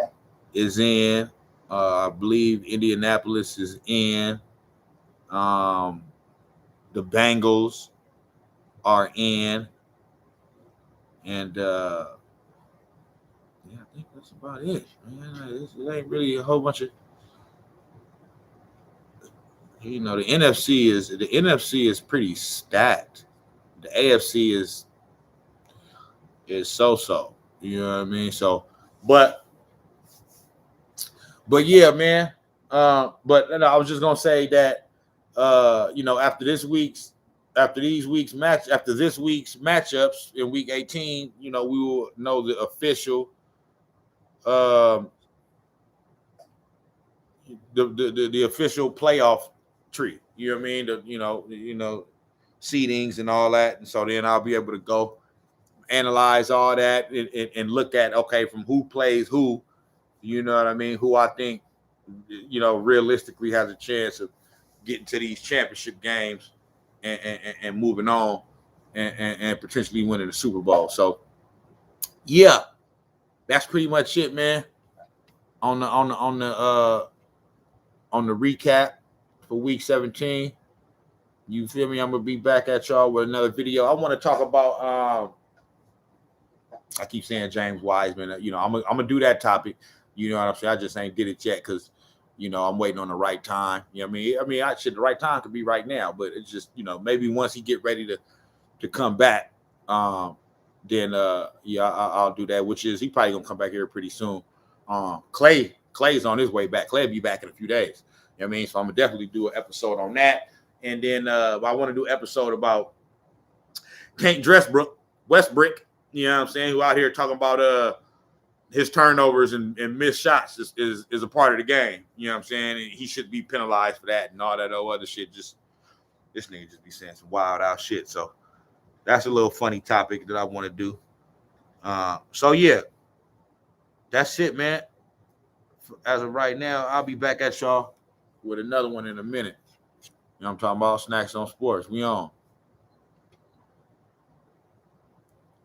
is in. I believe Indianapolis is in. The Bengals are in, and yeah, I think that's about it, man. It ain't really a whole bunch of. The NFC is pretty stacked. The AFC is so. You know what I mean? So, but yeah, man. But I was just gonna say that after this week's after this week's matchups in week 18, we will know the official the official playoff tree. You know what I mean? Seedings and all that. And so then I'll be able to go analyze all that and look at, okay, from who plays who, you know what I mean? Who I think, realistically has a chance of getting to these championship games and moving on and potentially winning the Super Bowl. So yeah, that's pretty much it, man. On the recap for week 17. You feel me? I'm gonna be back at y'all with another video. I want to talk about I keep saying James Wiseman. I'm gonna do that topic. You know what I'm saying? I just ain't did it yet because I'm waiting on the right time. You know what I mean? The right time could be right now, but it's just, maybe once he get ready to come back, then I'll do that, which is he probably gonna come back here pretty soon. Clay's on his way back. Clay'll be back in a few days. You know what I mean? So I'm gonna definitely do an episode on that. And then I want to do an episode about Tank Westbrook, you know what I'm saying, who out here talking about his turnovers and missed shots is a part of the game. You know what I'm saying? And he should be penalized for that and all that other shit. Just this nigga just be saying some wild out shit. So that's a little funny topic that I want to do. So yeah, that's it, man. As of right now, I'll be back at y'all with another one in a minute. You know what I'm talking about? Snax on Sports. We on.